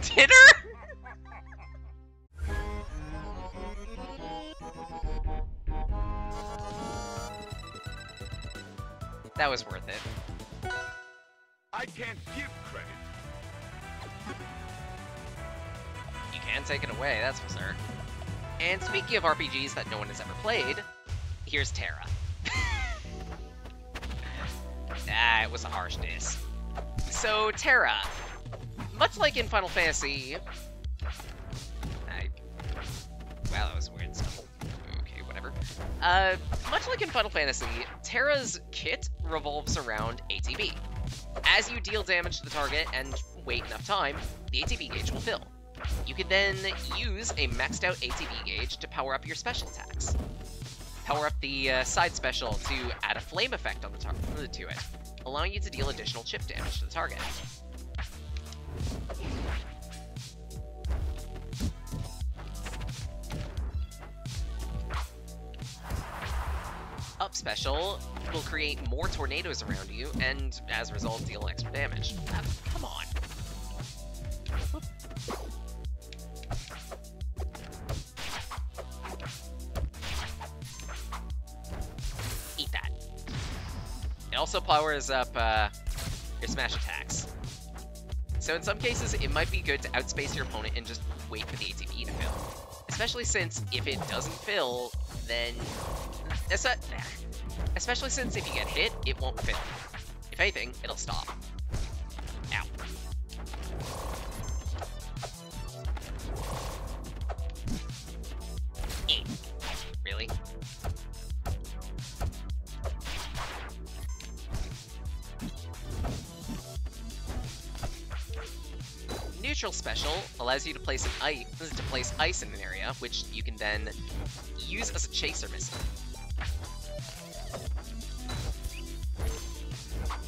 Titter? That was worth it. I can't give credit. You can take it away, that's for sure. And speaking of RPGs that no one has ever played, here's Terra. It was a harsh diss. So, Terra, much like in Final Fantasy... Wow, that was weird stuff. Okay, whatever. Much like in Final Fantasy, Terra's kit revolves around ATB. As you deal damage to the target and wait enough time, the ATB gauge will fill. You can then use a maxed out ATB gauge to power up your special attacks. Power up the side special to add a flame effect on the target to it, allowing you to deal additional chip damage to the target. Up special will create more tornadoes around you, and as a result, deal extra damage. Come on. Eat that. It also powers up your smash attacks. So in some cases, it might be good to outspace your opponent and just wait for the ATB to fill. Especially since if it doesn't fill, then... Especially since if you get hit, it won't fill. If anything, it'll stop. Ow. Really? Neutral special allows you to place ice in an area, which you can then use as a chaser missile.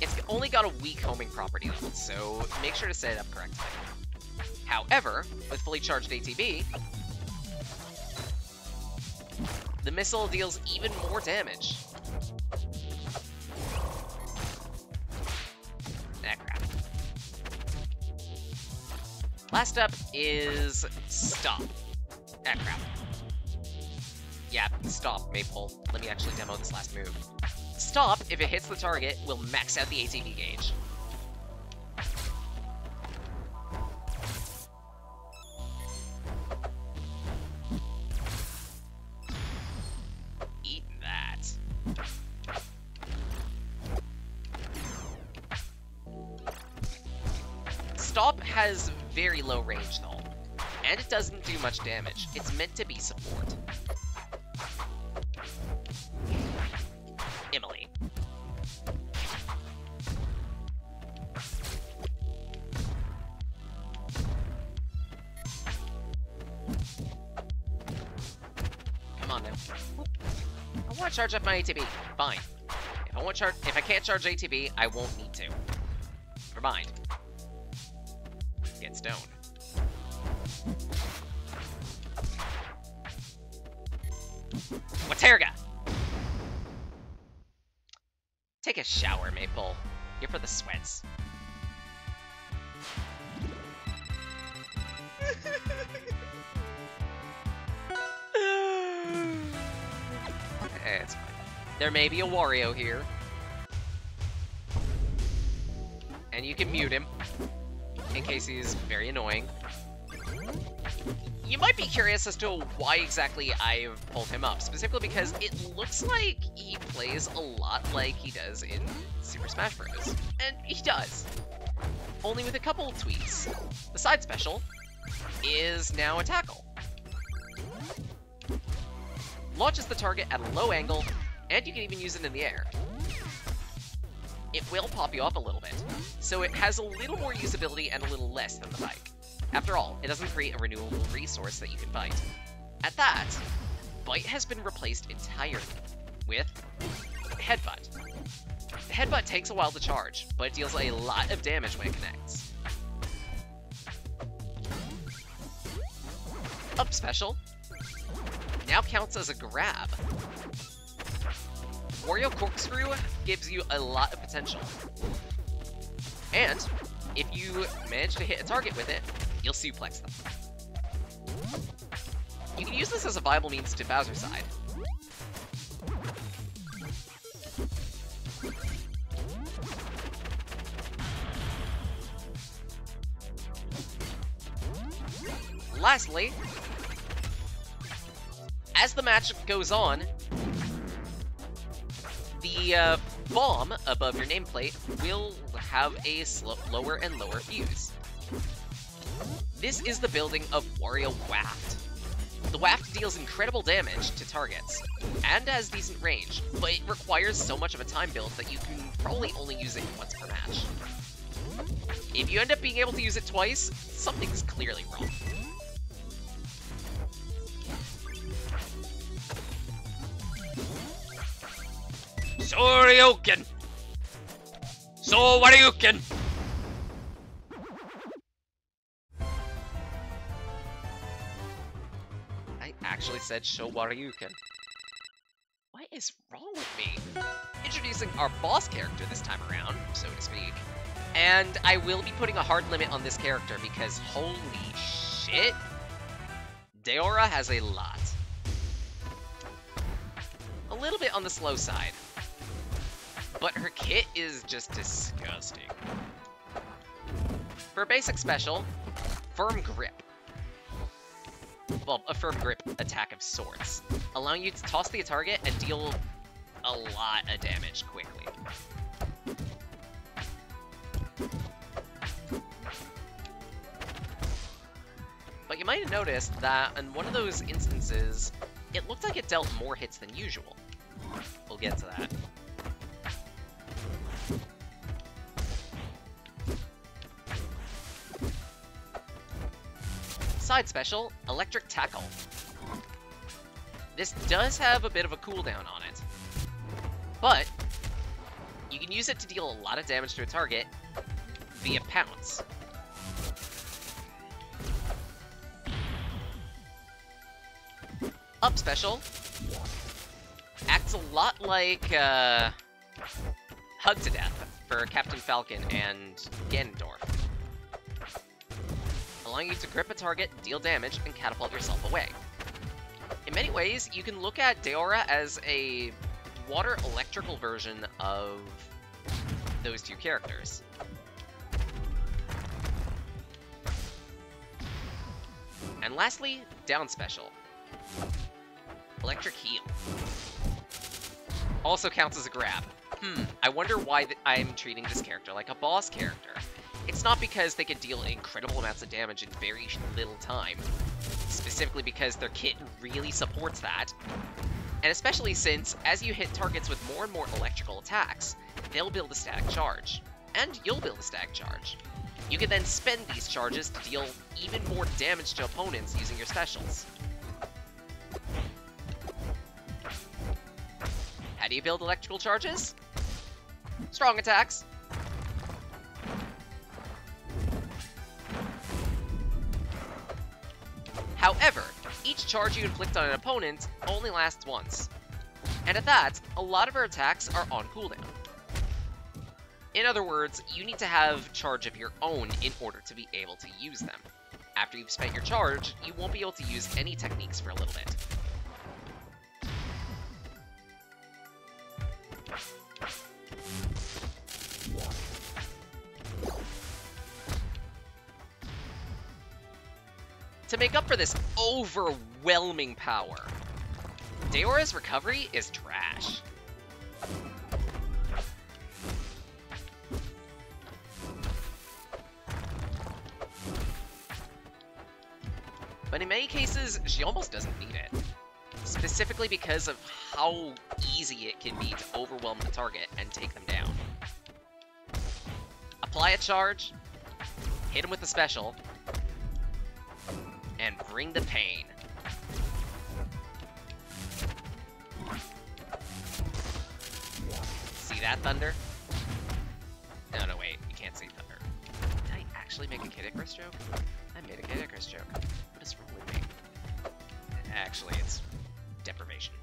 It's only got a weak homing property though, so make sure to set it up correctly. However, with fully charged ATB, the missile deals even more damage. Ah, crap. Last up is Stop. Ah, crap. Yeah, Stop, Maypole. Let me actually demo this last move. Stop, if it hits the target, will max out the ATB gauge. Eat that. Stop has very low range though, and it doesn't do much damage. It's meant to be support. Emily. Come on now. I want to charge up my ATB. Fine. If I can't charge ATB, I won't need to. Never mind. Get stoned. What's Terra? take a shower, Maple. You're for the sweats. It's fine. There may be a Wario here. And you can mute him, in case he's very annoying. You might be curious as to why exactly I've pulled him up, specifically because it looks like he plays a lot like he does in Super Smash Bros. And he does. Only with a couple of tweaks. The side special is now a tackle. Launches the target at a low angle, and you can even use it in the air. It will pop you up a little bit, so it has a little more usability and a little less than the bike. After all, it doesn't create a renewable resource that you can bite. At that, Bite has been replaced entirely with Headbutt. The Headbutt takes a while to charge, but it deals a lot of damage when it connects. Up special now counts as a grab. Wario Corkscrew gives you a lot of potential. And if you manage to hit a target with it, you'll suplex them. You can use this as a viable means to Bowser's side. Lastly, as the match goes on, the bomb above your nameplate will have a lower and lower fuse. This is the building of Wario Waft. The Waft deals incredible damage to targets, and has decent range, but it requires so much of a time build that you can probably only use it once per match. If you end up being able to use it twice, something's clearly wrong. Shoryuken! Shoryuken! I actually said Shoryuken. What is wrong with me? Introducing our boss character this time around, so to speak. And I will be putting a hard limit on this character because holy shit, Daora has a lot. A little bit on the slow side. But her kit is just disgusting. For a basic special, Firm Grip. Well, a Firm Grip attack of sorts, allowing you to toss the target and deal a lot of damage quickly. But you might have noticed that in one of those instances, it looked like it dealt more hits than usual. We'll get to that. Side special, Electric Tackle. This does have a bit of a cooldown on it, but you can use it to deal a lot of damage to a target via Pounce. Up special acts a lot like Hug to Death for Captain Falcon and Ganondorf, allowing you to grip a target, deal damage, and catapult yourself away. In many ways, you can look at Daora as a water-electrical version of those two characters. And lastly, down special. Electric Heal. Also counts as a grab. I wonder why I'm treating this character like a boss character. It's not because they can deal incredible amounts of damage in very little time. Specifically because their kit really supports that. And especially since, as you hit targets with more and more electrical attacks, they'll build a static charge. And you'll build a static charge. You can then spend these charges to deal even more damage to opponents using your specials. How do you build electrical charges? Strong attacks. However, each charge you inflict on an opponent only lasts once. And at that, a lot of her attacks are on cooldown. In other words, you need to have charge of your own in order to be able to use them. After you've spent your charge, you won't be able to use any techniques for a little bit. To make up for this overwhelming power, Daora's recovery is trash. But in many cases, she almost doesn't need it. Specifically because of how easy it can be to overwhelm the target and take them down. Apply a charge, hit him with a special, and bring the pain. See that, Thunder? No, wait, you can't see Thunder. Did I actually make a Kid Icarus joke? I made a Kid Icarus joke. What is wrong with me? Actually, it's deprivation.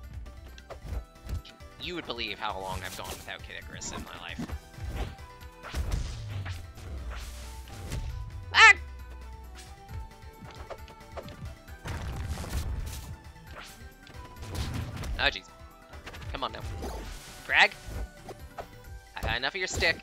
You would believe how long I've gone without Kid Icarus in my life. Ah! Oh, jeez. Come on now. Greg? I've had enough of your stick.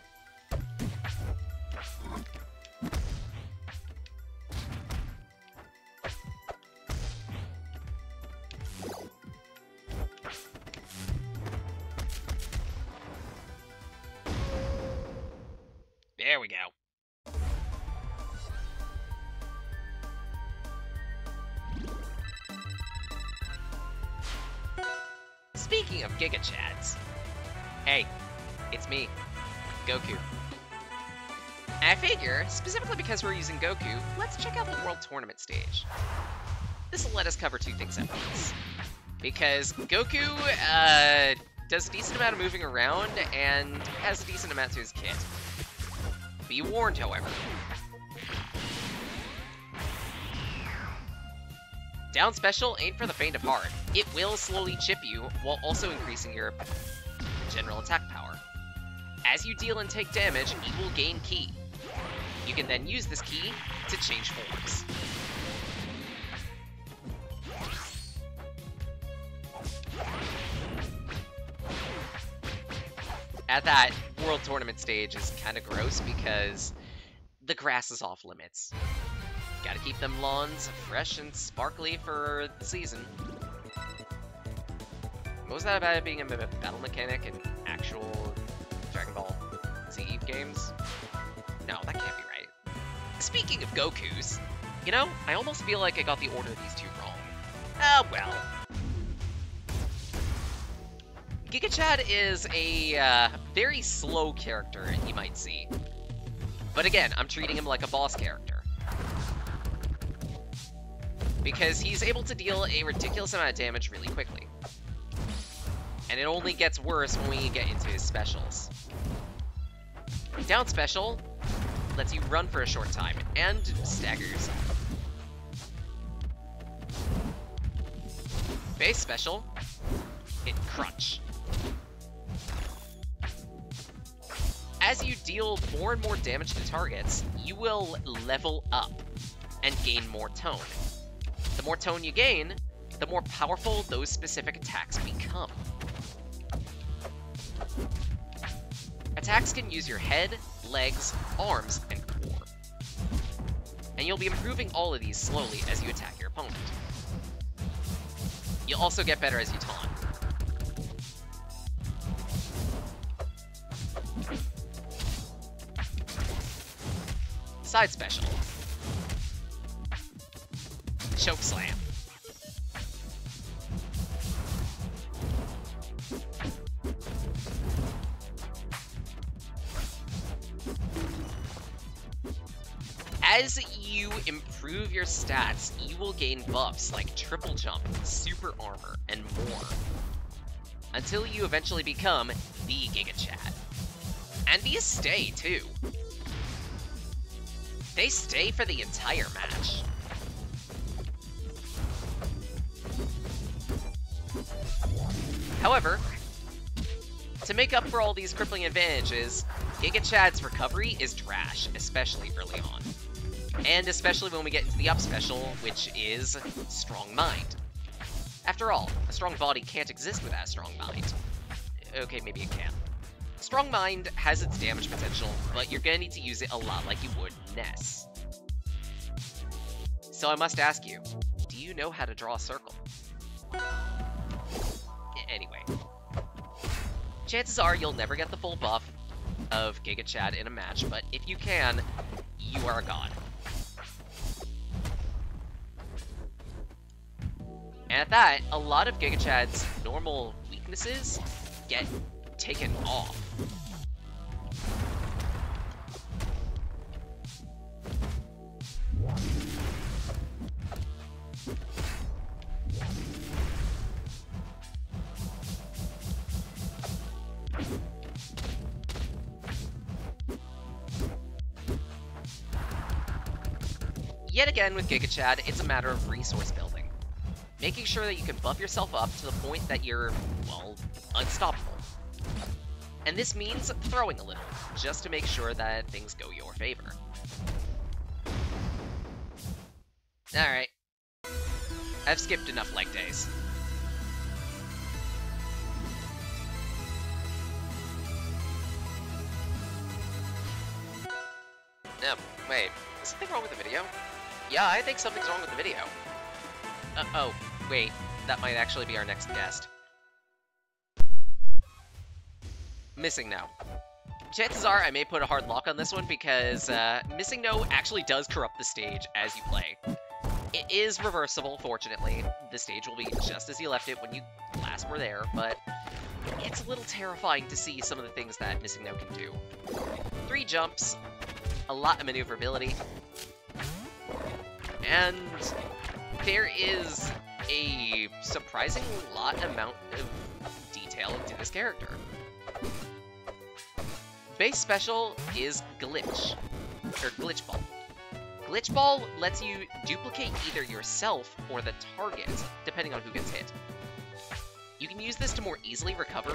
There we go. Speaking of Giga Chads, hey, it's me, Goku. And I figure, specifically because we're using Goku, let's check out the World Tournament stage. This will let us cover two things at once. Because Goku does a decent amount of moving around and has a decent amount to his kit. Be warned, however. Down special ain't for the faint of heart. It will slowly chip you, while also increasing your general attack power. As you deal and take damage, you will gain ki. You can then use this ki to change forms. At that World Tournament stage is kind of gross because the grass is off limits. Gotta keep them lawns fresh and sparkly for the season. What was that about it being a battle mechanic in actual Dragon Ball Z games? No, that can't be right. Speaking of Gokus, you know, I almost feel like I got the order of these two wrong. Ah, well. Giga Chad is a very slow character, you might see. But again, I'm treating him like a boss character. Because he's able to deal a ridiculous amount of damage really quickly. And it only gets worse when we get into his specials. Down special lets you run for a short time and stagger yourself. Base special, hit crunch. As you deal more and more damage to targets, you will level up and gain more tone. The more tone you gain, the more powerful those specific attacks become. Attacks can use your head, legs, arms, and core. And you'll be improving all of these slowly as you attack your opponent. You'll also get better as you taunt. Side special. Choke slam. As you improve your stats, you will gain buffs like triple jump, super armor, and more. Until you eventually become the Giga Chad. And these stay too. They stay for the entire match. However, to make up for all these crippling advantages, Giga Chad's recovery is trash, especially early on. And especially when we get into the up special, which is Strong Mind. After all, a strong body can't exist without a strong mind. Okay, maybe it can. Strong Mind has its damage potential, but you're gonna need to use it a lot like you would Ness. So I must ask you, do you know how to draw a circle? Anyway. Chances are you'll never get the full buff of Giga Chad in a match, but if you can, you are a god. And at that, a lot of Giga Chad's normal weaknesses get taken off. Yet again with Giga Chad, it's a matter of resource building. Making sure that you can buff yourself up to the point that you're, well, unstoppable. And this means throwing a little, just to make sure that things go your favor. Alright. I've skipped enough leg days. No, wait, is something wrong with the video? Yeah, I think something's wrong with the video. Oh, wait, that might actually be our next guest. Missingno. Chances are I may put a hard lock on this one because Missingno actually does corrupt the stage as you play. It is reversible, fortunately. The stage will be just as you left it when you last were there, but it's a little terrifying to see some of the things that Missingno can do. 3 jumps, a lot of maneuverability, and there is a surprising amount of detail into this character. Base special is Glitch, or Glitch Ball. Glitch Ball lets you duplicate either yourself or the target, depending on who gets hit. You can use this to more easily recover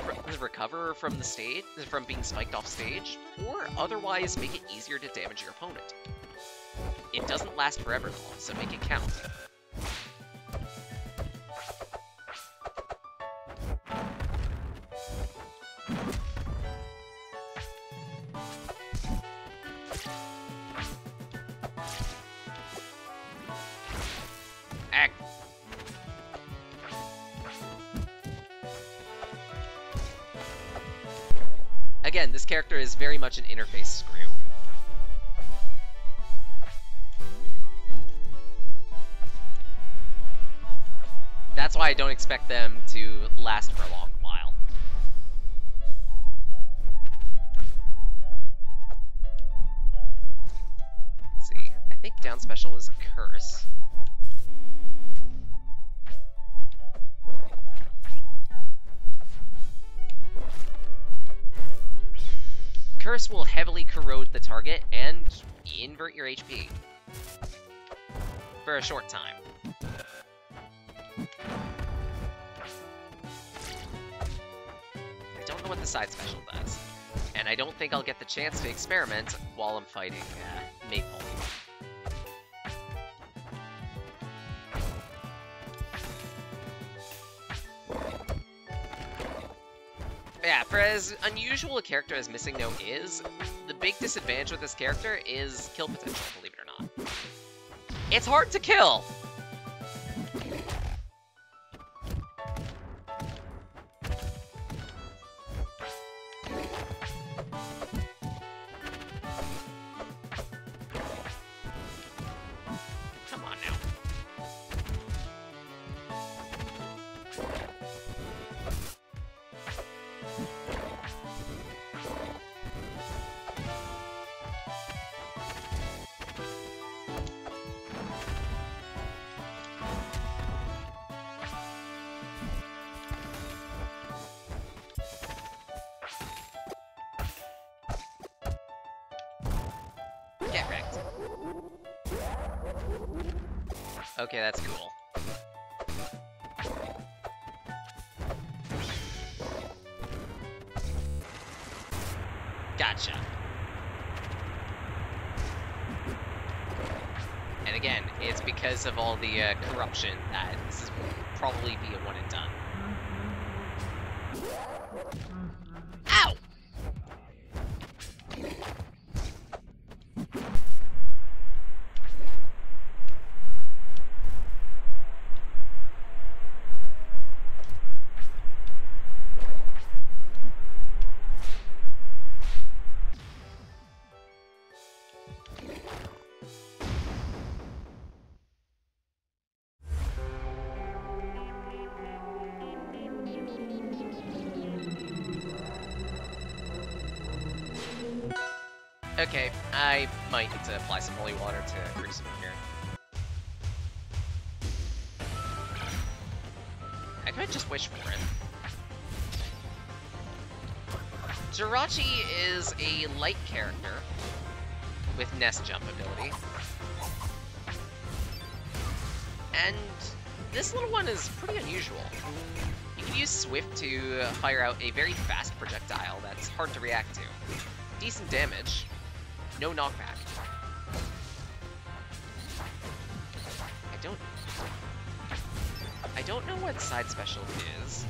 from the stage, from being spiked off stage, or otherwise make it easier to damage your opponent. It doesn't last forever though, so make it count. Again, this character is very much an interface screw. That's why I don't expect them to last for a long while. Let's see, I think down special is Curse. Curse will heavily corrode the target and invert your HP. For a short time. I don't know what the side special does. And I don't think I'll get the chance to experiment while I'm fighting Maple. Yeah, for as unusual a character as Missingno is, the big disadvantage with this character is kill potential, believe it or not. It's hard to kill! Come on now. Get wrecked. Okay, that's cool. Gotcha. again, it's because of all the corruption that this is probably be a one and done. Ow! Okay, I might need to apply some holy water to Crucible here. I could just wish for it. Jirachi is a light character with nest jump ability. And this little one is pretty unusual. You can use Swift to fire out a very fast projectile that's hard to react to. Decent damage. No knockback. I don't know what side special is.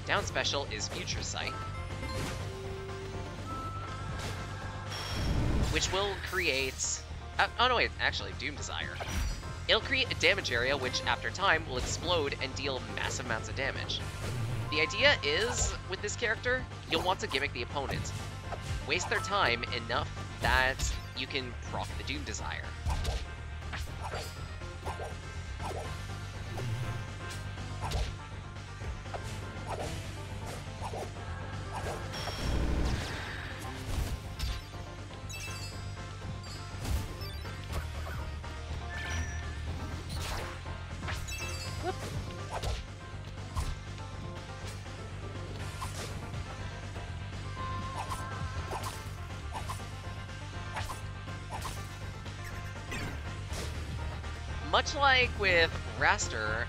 Down special is Future Sight, which will create... oh no wait, actually, Doom Desire. It'll create a damage area which, after time, will explode and deal massive amounts of damage. The idea is, with this character, you'll want to gimmick the opponent. Waste their time enough that you can proc the Doom Desire. Whoop. Much like with Raster,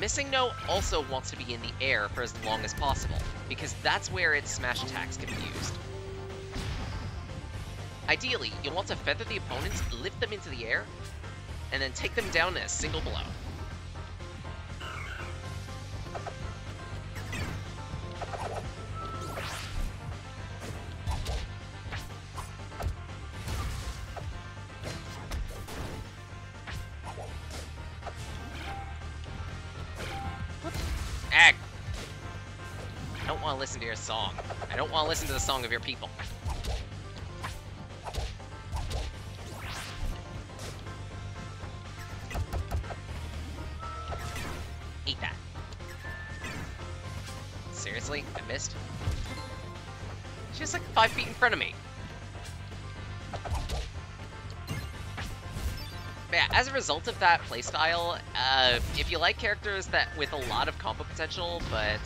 Missingno also wants to be in the air for as long as possible, because that's where its smash attacks can be used. Ideally, you'll want to feather the opponents, lift them into the air, and then take them down in a single blow. I don't want to listen to your song. I don't want to listen to the song of your people. Eat that. Seriously? I missed? She's like 5 feet in front of me. But yeah, as a result of that playstyle, if you like characters that with a lot of combo potential, but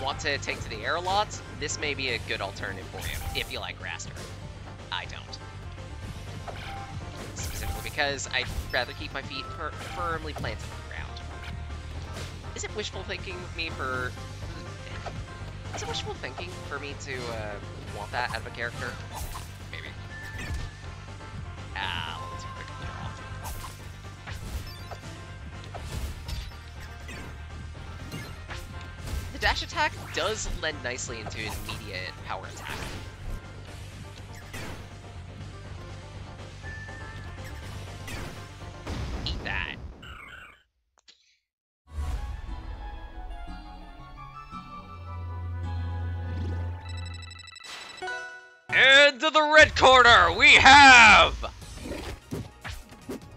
want to take to the air a lot, this may be a good alternative for you, if you like Raster. I don't. Specifically because I'd rather keep my feet firmly planted on the ground. Is it wishful thinking of me for... Is it wishful thinking for me to want that out of a character? Maybe. Ah, a little too quick to draw. The dash attack does lend nicely into an immediate power attack. Eat that. Into the red corner, we have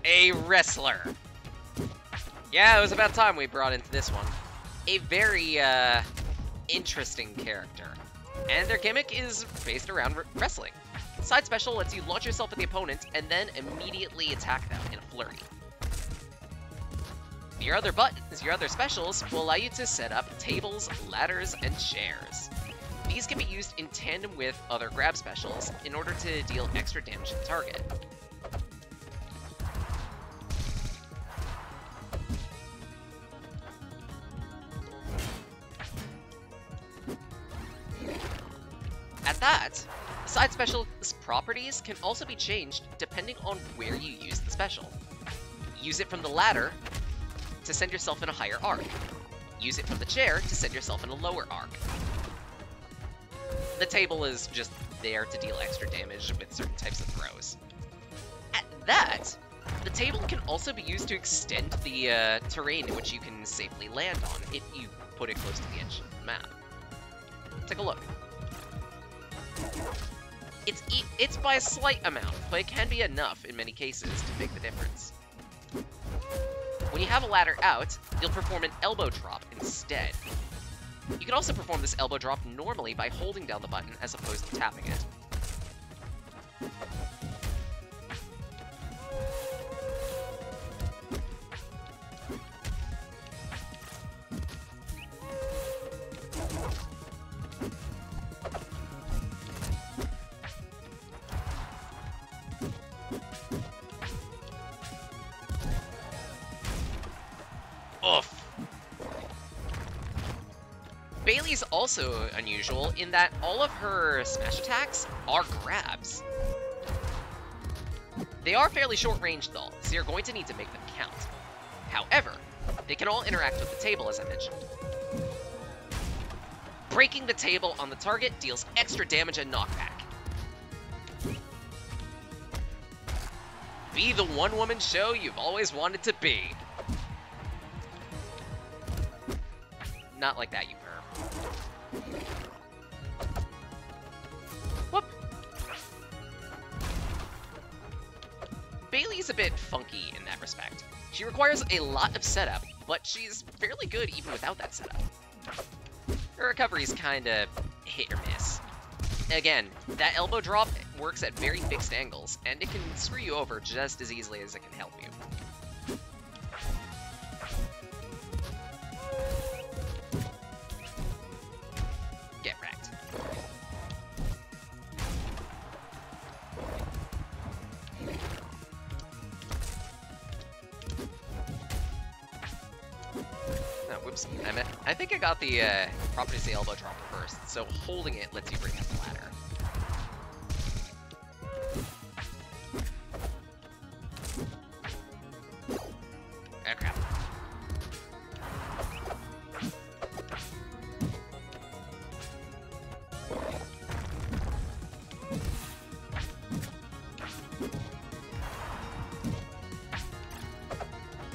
a wrestler. Yeah, it was about time we brought into this one. A very interesting character, and their gimmick is based around wrestling. Side special lets you launch yourself at the opponent and then immediately attack them in a flurry. Your other buttons, your other specials, will allow you to set up tables, ladders, and chairs. These can be used in tandem with other grab specials in order to deal extra damage to the target. At that, Side Special's properties can also be changed depending on where you use the special. Use it from the ladder to send yourself in a higher arc. Use it from the chair to send yourself in a lower arc. The table is just there to deal extra damage with certain types of throws. At that, the table can also be used to extend the terrain in which you can safely land on if you put it close to the edge of the map. Take a look. It's by a slight amount, but it can be enough in many cases to make the difference. When you have a ladder out, you'll perform an elbow drop instead. You can also perform this elbow drop normally by holding down the button as opposed to tapping it. Oof. Bailey's also unusual in that all of her smash attacks are grabs. They are fairly short-range though, so you're going to need to make them count. However, they can all interact with the table as I mentioned. Breaking the table on the target deals extra damage and knockback. Be the one-woman show you've always wanted to be. Not like that, you perv. Whoop. Bailey's a bit funky in that respect. She requires a lot of setup, but she's fairly good even without that setup. Her recovery's kinda hit or miss. Again, that elbow drop works at very fixed angles, and it can screw you over just as easily as it can help you. Get wrecked. Oh, whoops. I think I got the properties of the elbow drop first, so holding it lets you bring up the ladder. Oh crap.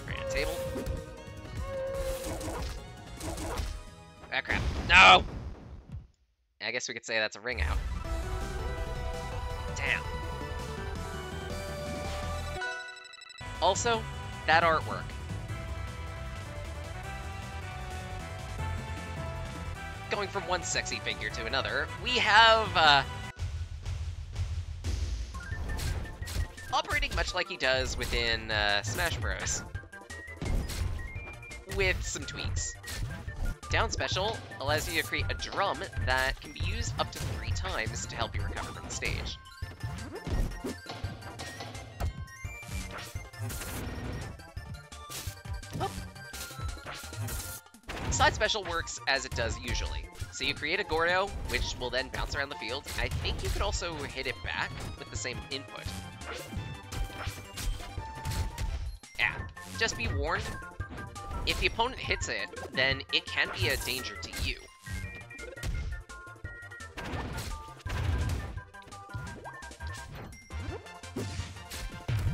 Granite table. Ah, crap. No! I guess we could say that's a ring out. Damn. Also, that artwork. Going from one sexy figure to another, we have, operating much like he does within, Smash Bros. With some tweaks. Down special allows you to create a drum that can be used up to 3 times to help you recover from the stage. Oh. Side special works as it does usually. So you create a Gordo, which will then bounce around the field. I think you could also hit it back with the same input. Yeah, just be warned. If the opponent hits it, then it can be a danger to you.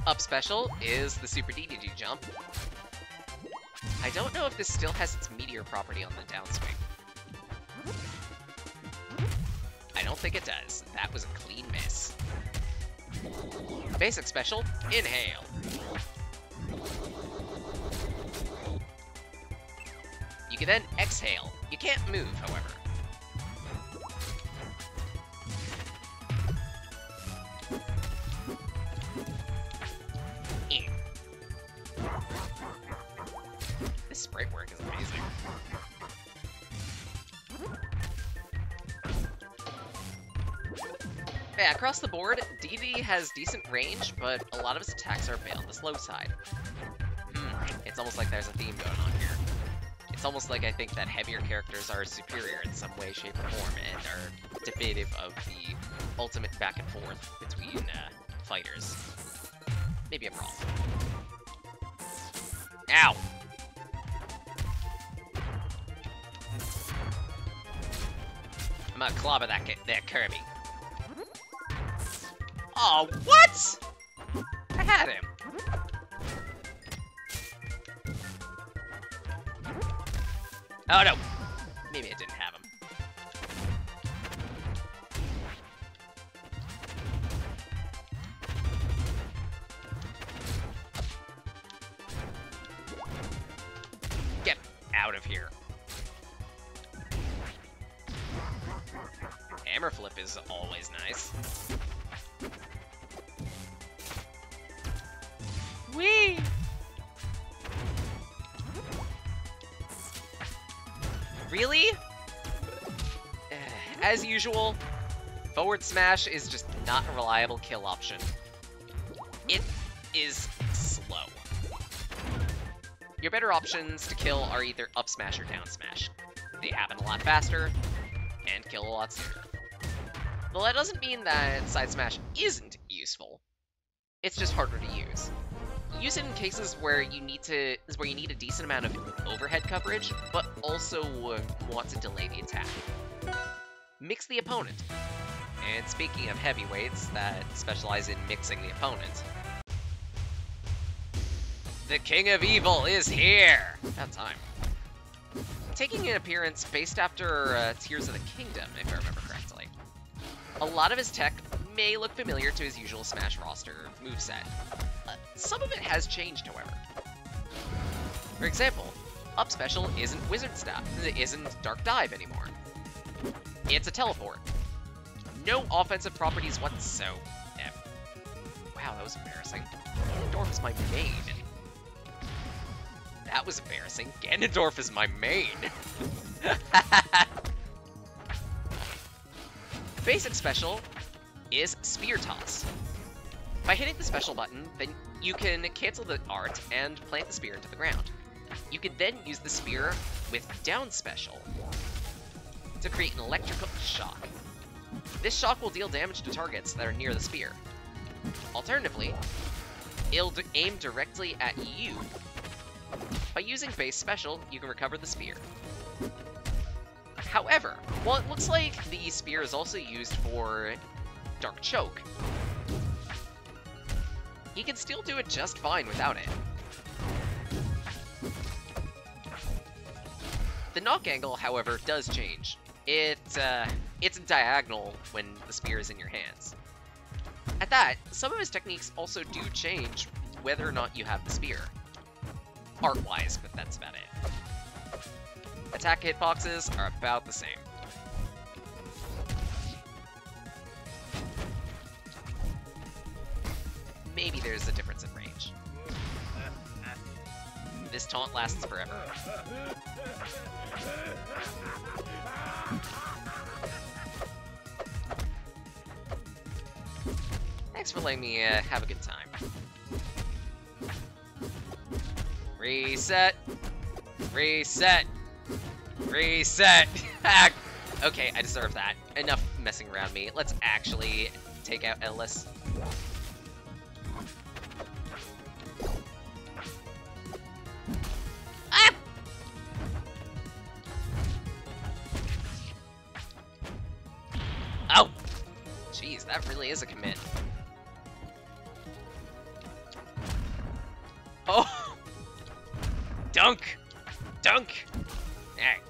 Up special is the Super DDG jump. I don't know if this still has its meteor property on the downswing. I don't think it does. That was a clean miss. Basic special, inhale. You can then exhale. You can't move, however. This sprite work is amazing. Yeah, across the board, DD has decent range, but a lot of his attacks are a bit on the slow side. It's almost like there's a theme going on here. It's almost like I think that heavier characters are superior in some way, shape, or form, and are definitive of the ultimate back and forth between fighters. Maybe I'm wrong. Ow! I'm gonna clobber that Kirby. Oh, what?! I had him. Oh no! Maybe I didn't have him. Get out of here. Hammer flip is always nice. Whee! Really? As usual, forward smash is just not a reliable kill option. It is slow. Your better options to kill are either up smash or down smash. They happen a lot faster and kill a lot sooner. Well, that doesn't mean that side smash isn't useful. It's just harder to use. Use it in cases where you need a decent amount of overhead coverage, but also want to delay the attack. Mix the opponent. And speaking of heavyweights that specialize in mixing the opponent, the King of Evil is here! About time. Taking an appearance based after Tears of the Kingdom, if I remember correctly. A lot of his tech may look familiar to his usual Smash roster moveset. Some of it has changed, however. For example, up special isn't Wizard Stop, isn't Dark Dive anymore. It's a teleport. No offensive properties whatsoever. Wow, that was embarrassing. Ganondorf is my main. That was embarrassing. Ganondorf is my main. Basic special is Spear Toss. By hitting the special button, then you can cancel the art and plant the spear into the ground. You can then use the spear with down special to create an electrical shock. This shock will deal damage to targets that are near the spear. Alternatively, it'll aim directly at you. By using base special, you can recover the spear. However, while it looks like the spear is also used for Dark Choke, he can still do it just fine without it. The knock angle, however, does change. It's diagonal when the spear is in your hands. At that, some of his techniques also do change whether or not you have the spear. Art-wise, but that's about it. Attack hitboxes are about the same. Maybe there's a difference in range. This taunt lasts forever. Thanks for letting me have a good time. Reset! Reset! Reset! Okay, I deserve that. Enough messing around me. Let's actually take out Ellis. Ah! Oh! Jeez, that really is a commit. Oh! Dunk! Dunk! Alright.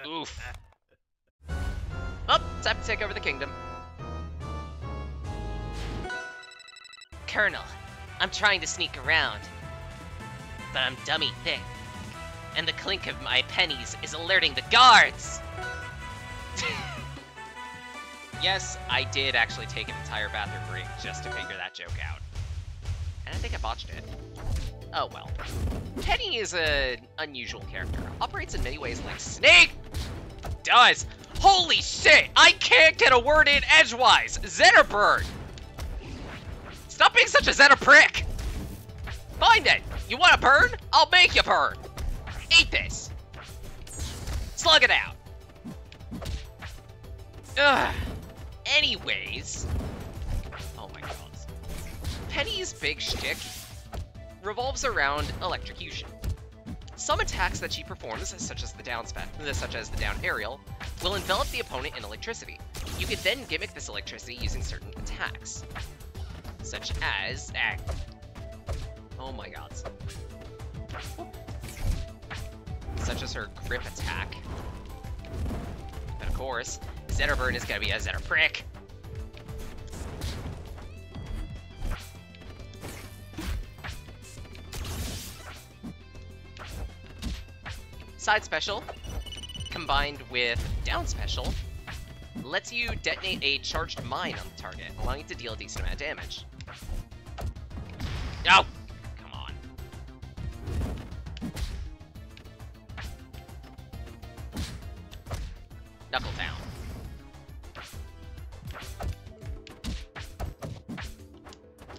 Oof. Oh, time to take over the kingdom. Colonel, I'm trying to sneak around, but I'm dummy thick, and the clink of my pennies is alerting the guards! Yes, I did actually take an entire bathroom break just to figure that joke out. And I think I botched it. Oh well. Penny is an unusual character. Operates in many ways like Snake does. Holy shit! I can't get a word in edgewise! Zetterbird! Stop being such a Zetter prick! Fine then! You want to burn? I'll make you burn! Eat this! Slug it out! Ugh. Anyways... Oh my god. Penny's big shtick revolves around electrocution. Some attacks that she performs, such as the down aerial, will envelop the opponent in electricity. You can then gimmick this electricity using certain attacks. Such as... Oh my god. Such as her grip attack. And of course, Zetterburn is gonna be a Zetter prick. Side special, combined with down special, lets you detonate a charged mine on the target, allowing it to deal a decent amount of damage. Oh! Come on. Knuckle down.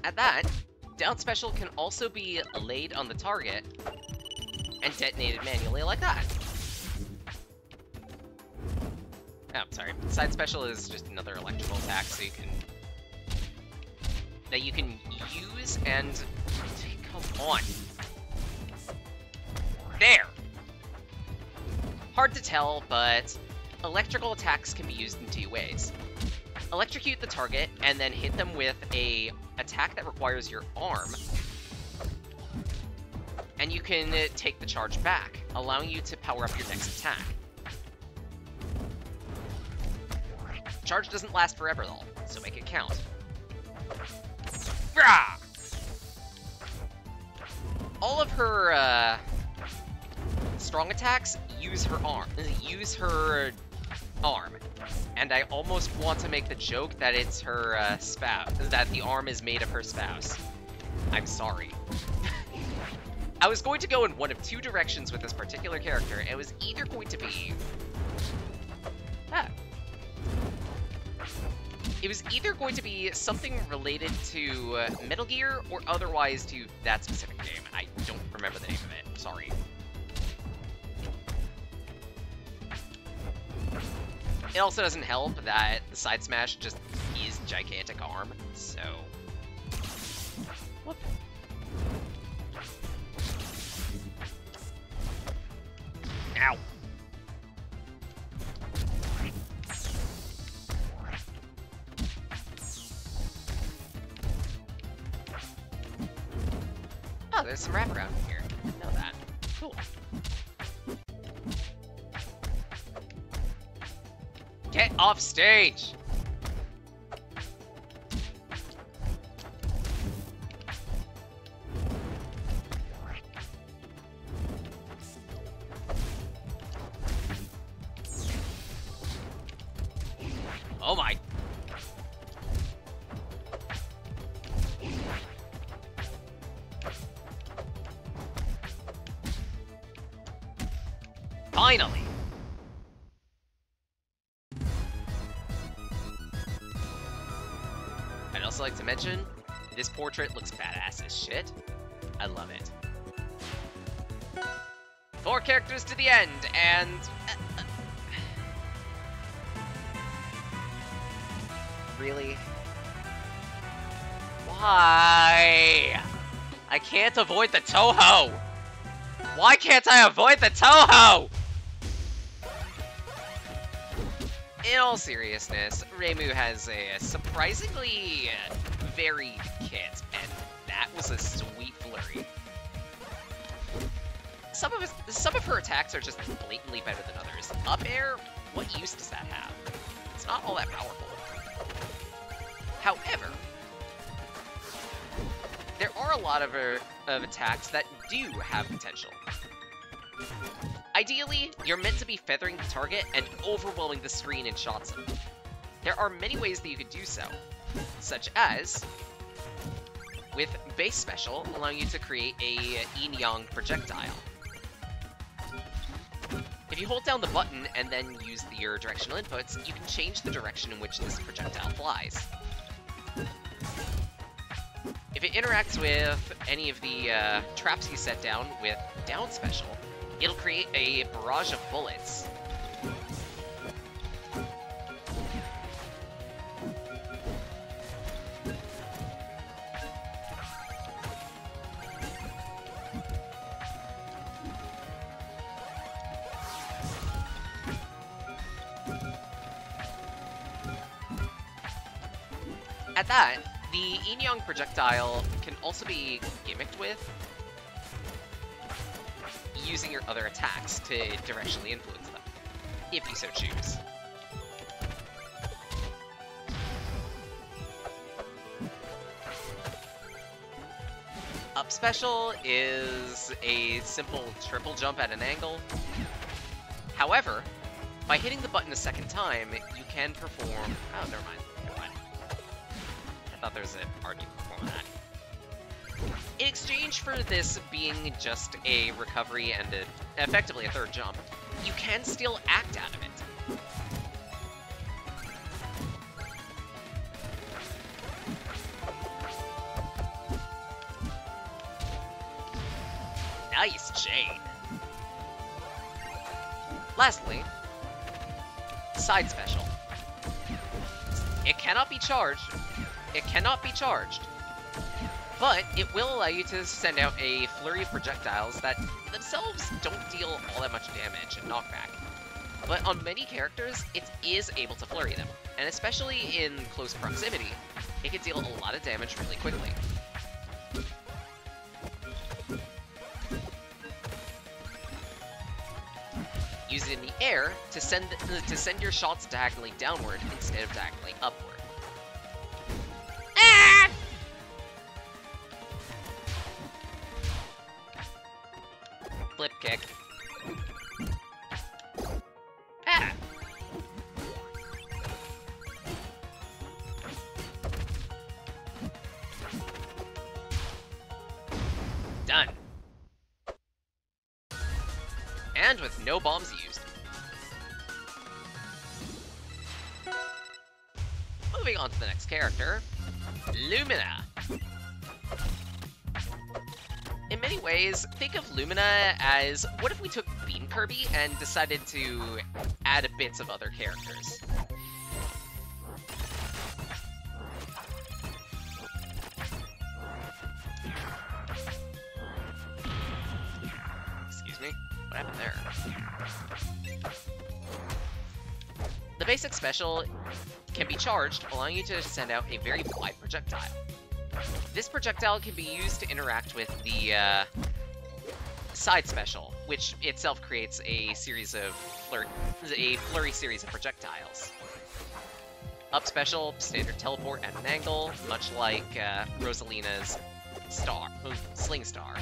At that, down special can also be laid on the target and detonated manually like that. Oh, sorry. Side special is just another electrical attack, so you can use and come on. There. Hard to tell, but electrical attacks can be used in two ways. Electrocute the target and then hit them with a attack that requires your arm. And you can take the charge back, allowing you to power up your next attack. Charge doesn't last forever though, so make it count. Rah! All of her strong attacks use her arm. And I almost want to make the joke that it's her spouse, that the arm is made of her spouse. I'm sorry. I was going to go in one of two directions with this particular character. It was either going to be... It was either going to be something related to Metal Gear or otherwise to that specific game. I don't remember the name of it. Sorry. It also doesn't help that the side smash just is gigantic arm, so... Whoop. Ow. Oh, there's some wraparound here. I know that. Cool. Get off stage! Oh my. Finally! I'd also like to mention, this portrait looks badass as shit. I love it. 4 characters to the end, and... Really? Why? I can't avoid the Toho! Why can't I avoid the Toho? In all seriousness, Reimu has a surprisingly varied kit, and that was a sweet flurry. Some of her attacks are just blatantly better than others. Up air, what use does that have? It's not all that powerful. However, there are a lot of attacks that do have potential. Ideally, you're meant to be feathering the target and overwhelming the screen in shots. There are many ways that you could do so, such as with base special, allowing you to create a yin-yang projectile. If you hold down the button and then use your directional inputs, you can change the direction in which this projectile flies. If If it interacts with any of the traps you set down with down special, it'll create a barrage of bullets. At that, the Yin-Yang projectile can also be gimmicked with using your other attacks to directionally influence them, if you so choose. Up special is a simple triple jump at an angle. However, by hitting the button a second time, you can perform... Oh, never mind. I thought there was an argument for that. In exchange for this being just a recovery and effectively a third jump, you can still act out of it. Nice chain. Lastly, side special. It cannot be charged. It cannot be charged, but it will allow you to send out a flurry of projectiles that themselves don't deal all that much damage and knockback. But on many characters, it is able to flurry them, and especially in close proximity, it can deal a lot of damage really quickly. Use it in the air to send your shots diagonally downward instead of diagonally upward. Flip kick. Ah! Done. And with no bombs used. Moving on to the next character, Lumina. In many ways, think of Lumina as, what if we took Bean Kirby and decided to add bits of other characters? Excuse me? What happened there? The basic special can be charged, allowing you to send out a very wide projectile. This projectile can be used to interact with the side special, which itself creates a series of flurry series of projectiles. Up special, standard teleport at an angle, much like Rosalina's Sling Star.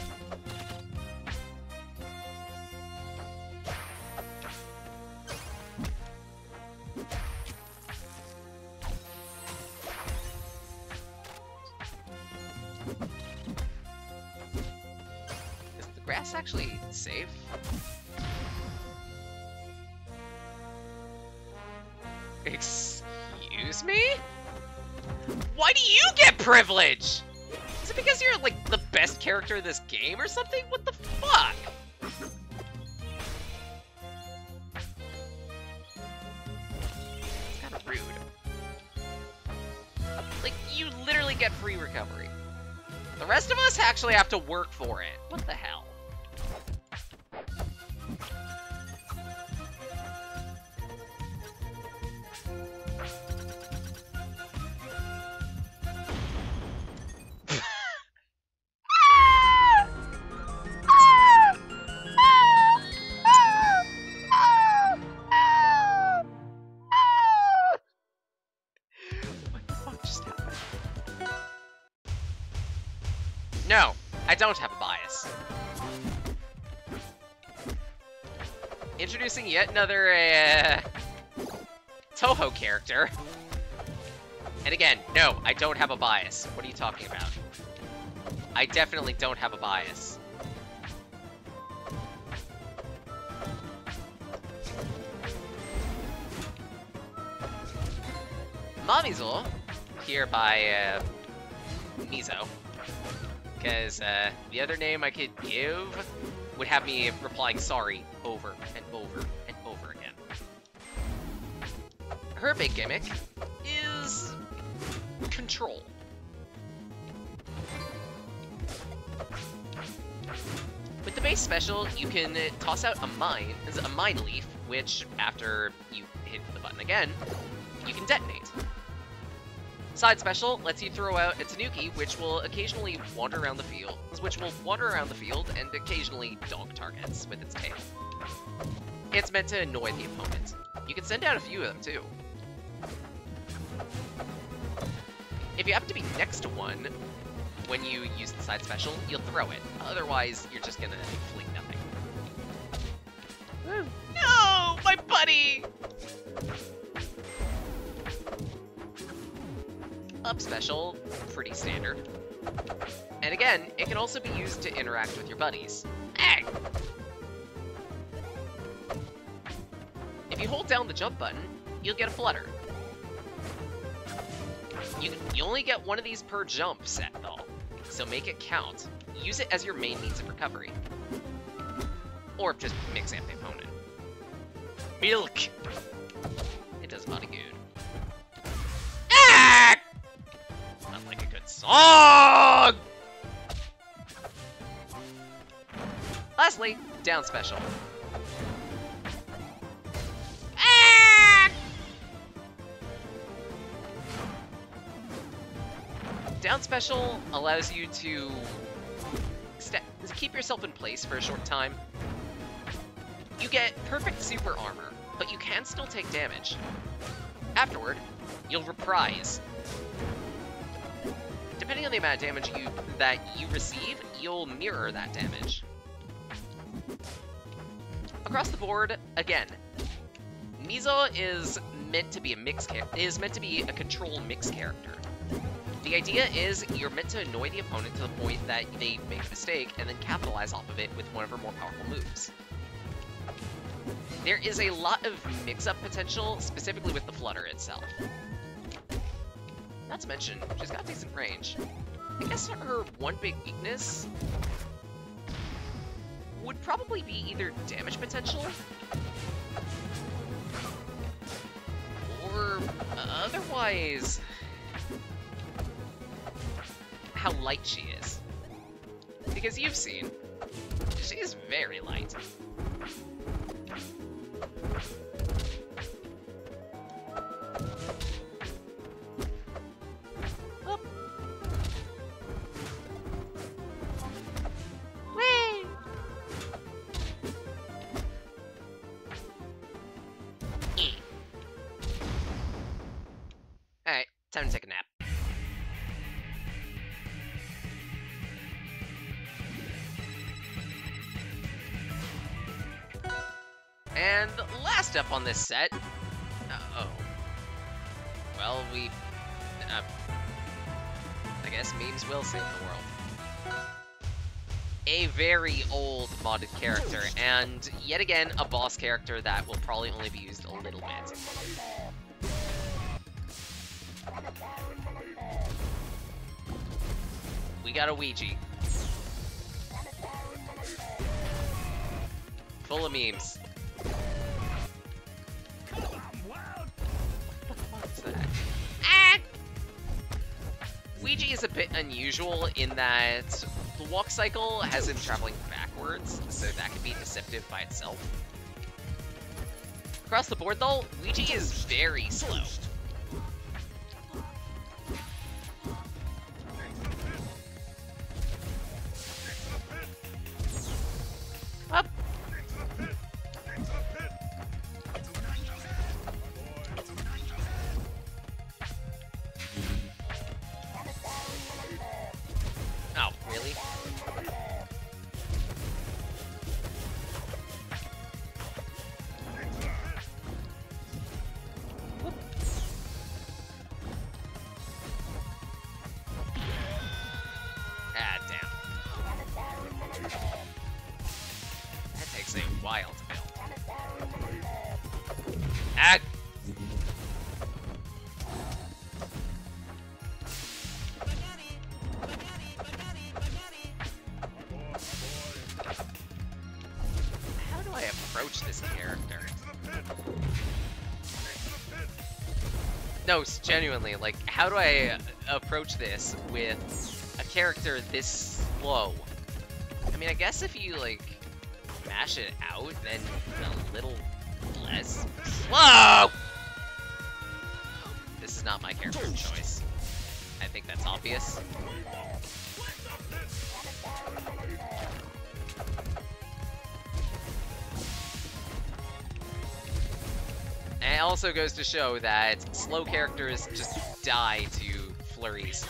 Grass actually safe? Excuse me? Why do you get privilege? Is it because you're like the best character in this game or something? What the fuck? It's kind of rude. Like, you literally get free recovery. The rest of us actually have to work for it. What the hell? No, I don't have a bias. Introducing yet another Toho character. And again, no, I don't have a bias. What are you talking about? I definitely don't have a bias. Mamizel, here by Mizo, Because the other name I could give would have me replying sorry over and over and over again. Her big gimmick is control. With the base special, you can toss out a mine leaf, which, after you hit the button again, you can detonate. Side special lets you throw out a Tanuki, which will occasionally wander around the field, and occasionally donk targets with its tail. It's meant to annoy the opponent. You can send out a few of them too. If you happen to be next to one when you use the side special, you'll throw it. Otherwise, you're just gonna fling nothing. No, my buddy! Up special, pretty standard. And again, it can also be used to interact with your buddies. Hey! If you hold down the jump button, you'll get a flutter. You only get one of these per jump set, though, so make it count. Use it as your main means of recovery. Or just mix amp the opponent. Milk! It does body good. Ah! Not like a good song! Lastly, down special. Down special allows you to keep yourself in place for a short time. You get perfect super armor, but you can still take damage. Afterward, you'll reprise. Depending on the amount of damage that you receive, you'll mirror that damage. Across the board, again, Mizo is meant to be a control mix character. The idea is you're meant to annoy the opponent to the point that they make a mistake and then capitalize off of it with one of her more powerful moves. There is a lot of mix-up potential, specifically with the flutter itself. Not to mention, she's got decent range. I guess her one big weakness would probably be either damage potential or otherwise how light she is. Because you've seen, she is very light. Up. Whee! Alright, time to take a nap. And last up on this set, well, I guess memes will save the world. A very old modded character, and yet again, a boss character that will probably only be used a little bit. We got a Ouija. Full of memes. What's that? Ah! Ouija is a bit unusual in that the walk cycle has him traveling backwards, so that can be deceptive by itself. Across the board though, Ouija is very slow. Up. Oh, really? Whoop. Ah, damn. That takes a while to build. Ah! No, genuinely, like, how do I approach this with a character this slow? I mean, I guess if you, like, mash it out, then a little less slow! This is not my character of choice. I think that's obvious. And it also goes to show that slow characters just die to flurries.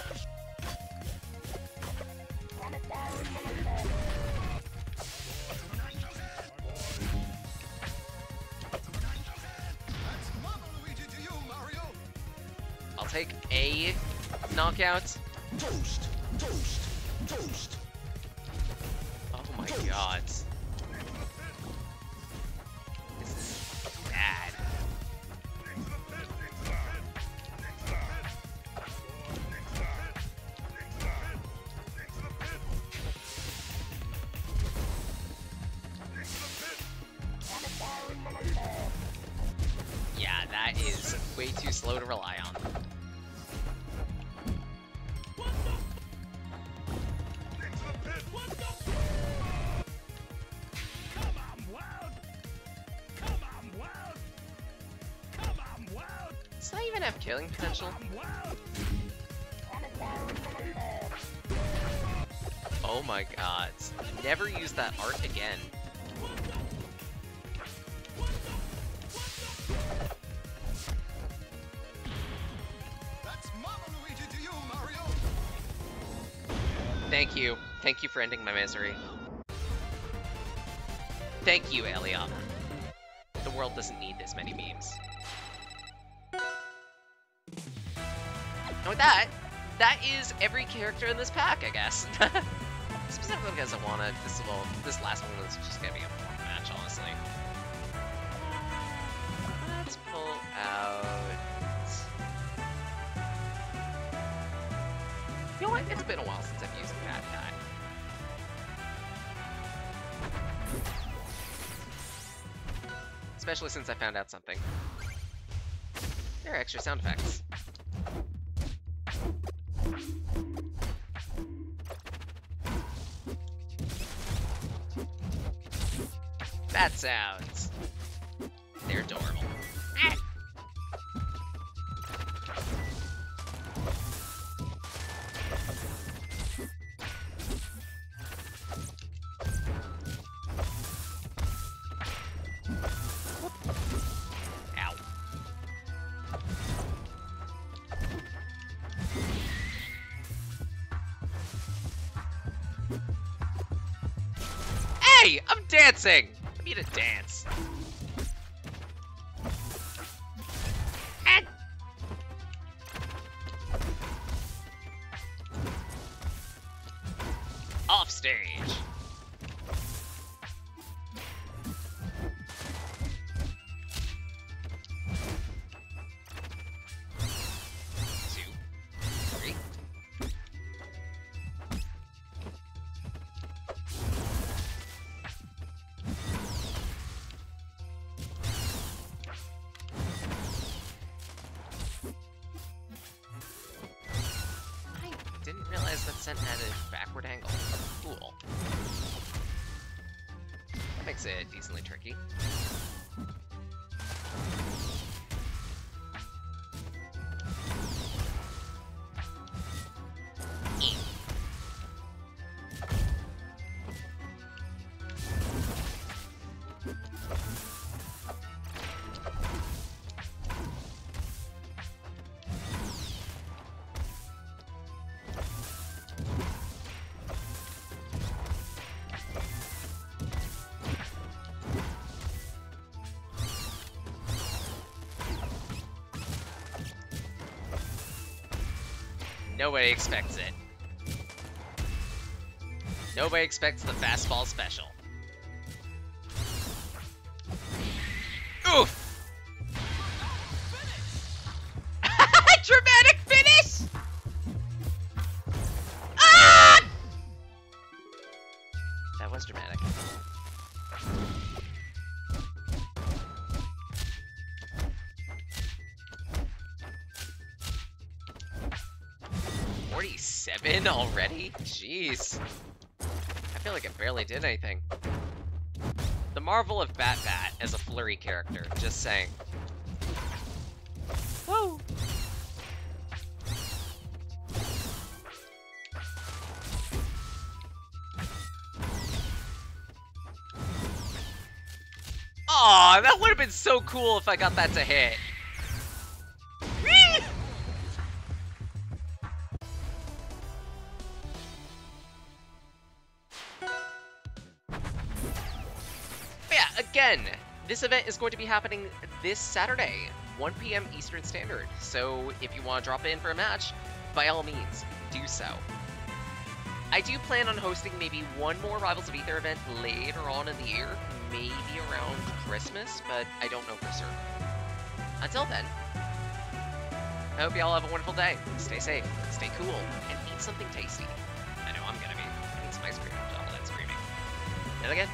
I'll take a knockout. Toast, toast, toast. Oh my god. This is bad. Yeah, that is way too slow to rely on. Does that even have killing potential? Oh my god. Never use that art again. Thank you. Thank you for ending my misery. Thank you, Eliana. The world doesn't need this many memes. And with that, that is every character in this pack, I guess. Specifically because I wanted this. Well, this last one was just gonna be a boring match, honestly. Let's pull out. You know what? It's been a while since I've used Bad Guy. Especially since I found out something. There are extra sound effects. Bat sounds. They're adorable. Ah. Ow. Hey! I'm dancing! I need a dance. And off stage. At a backward angle. Cool. That makes it decently tricky. Nobody expects it. Nobody expects the fastball special. Oof! Dramatic finish! Ah! That was dramatic. 7 already? Jeez. I feel like it barely did anything. The marvel of Bat as a flurry character, just saying. Woo! Aw, that would have been so cool if I got that to hit. Whee! Yeah, again, this event is going to be happening this Saturday, 1 p.m. Eastern Standard. So if you want to drop in for a match, by all means, do so. I do plan on hosting maybe one more Rivals of Aether event later on in the year, maybe around Christmas, but I don't know for certain. Until then, I hope y'all have a wonderful day. Stay safe, stay cool, and eat something tasty. I know I'm gonna be. I need some ice cream after all that screaming. And again,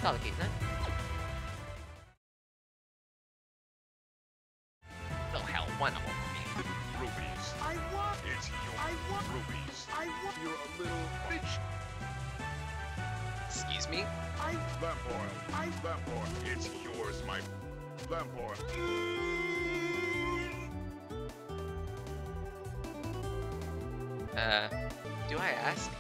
Valkyrie night. Oh hell, why not one for me? Rubies. I want. It's your I want. rubies. I want. You're a little bitch. Excuse me? Lamp oil. Lamp oil. It's yours, my lamp oil. Do I ask?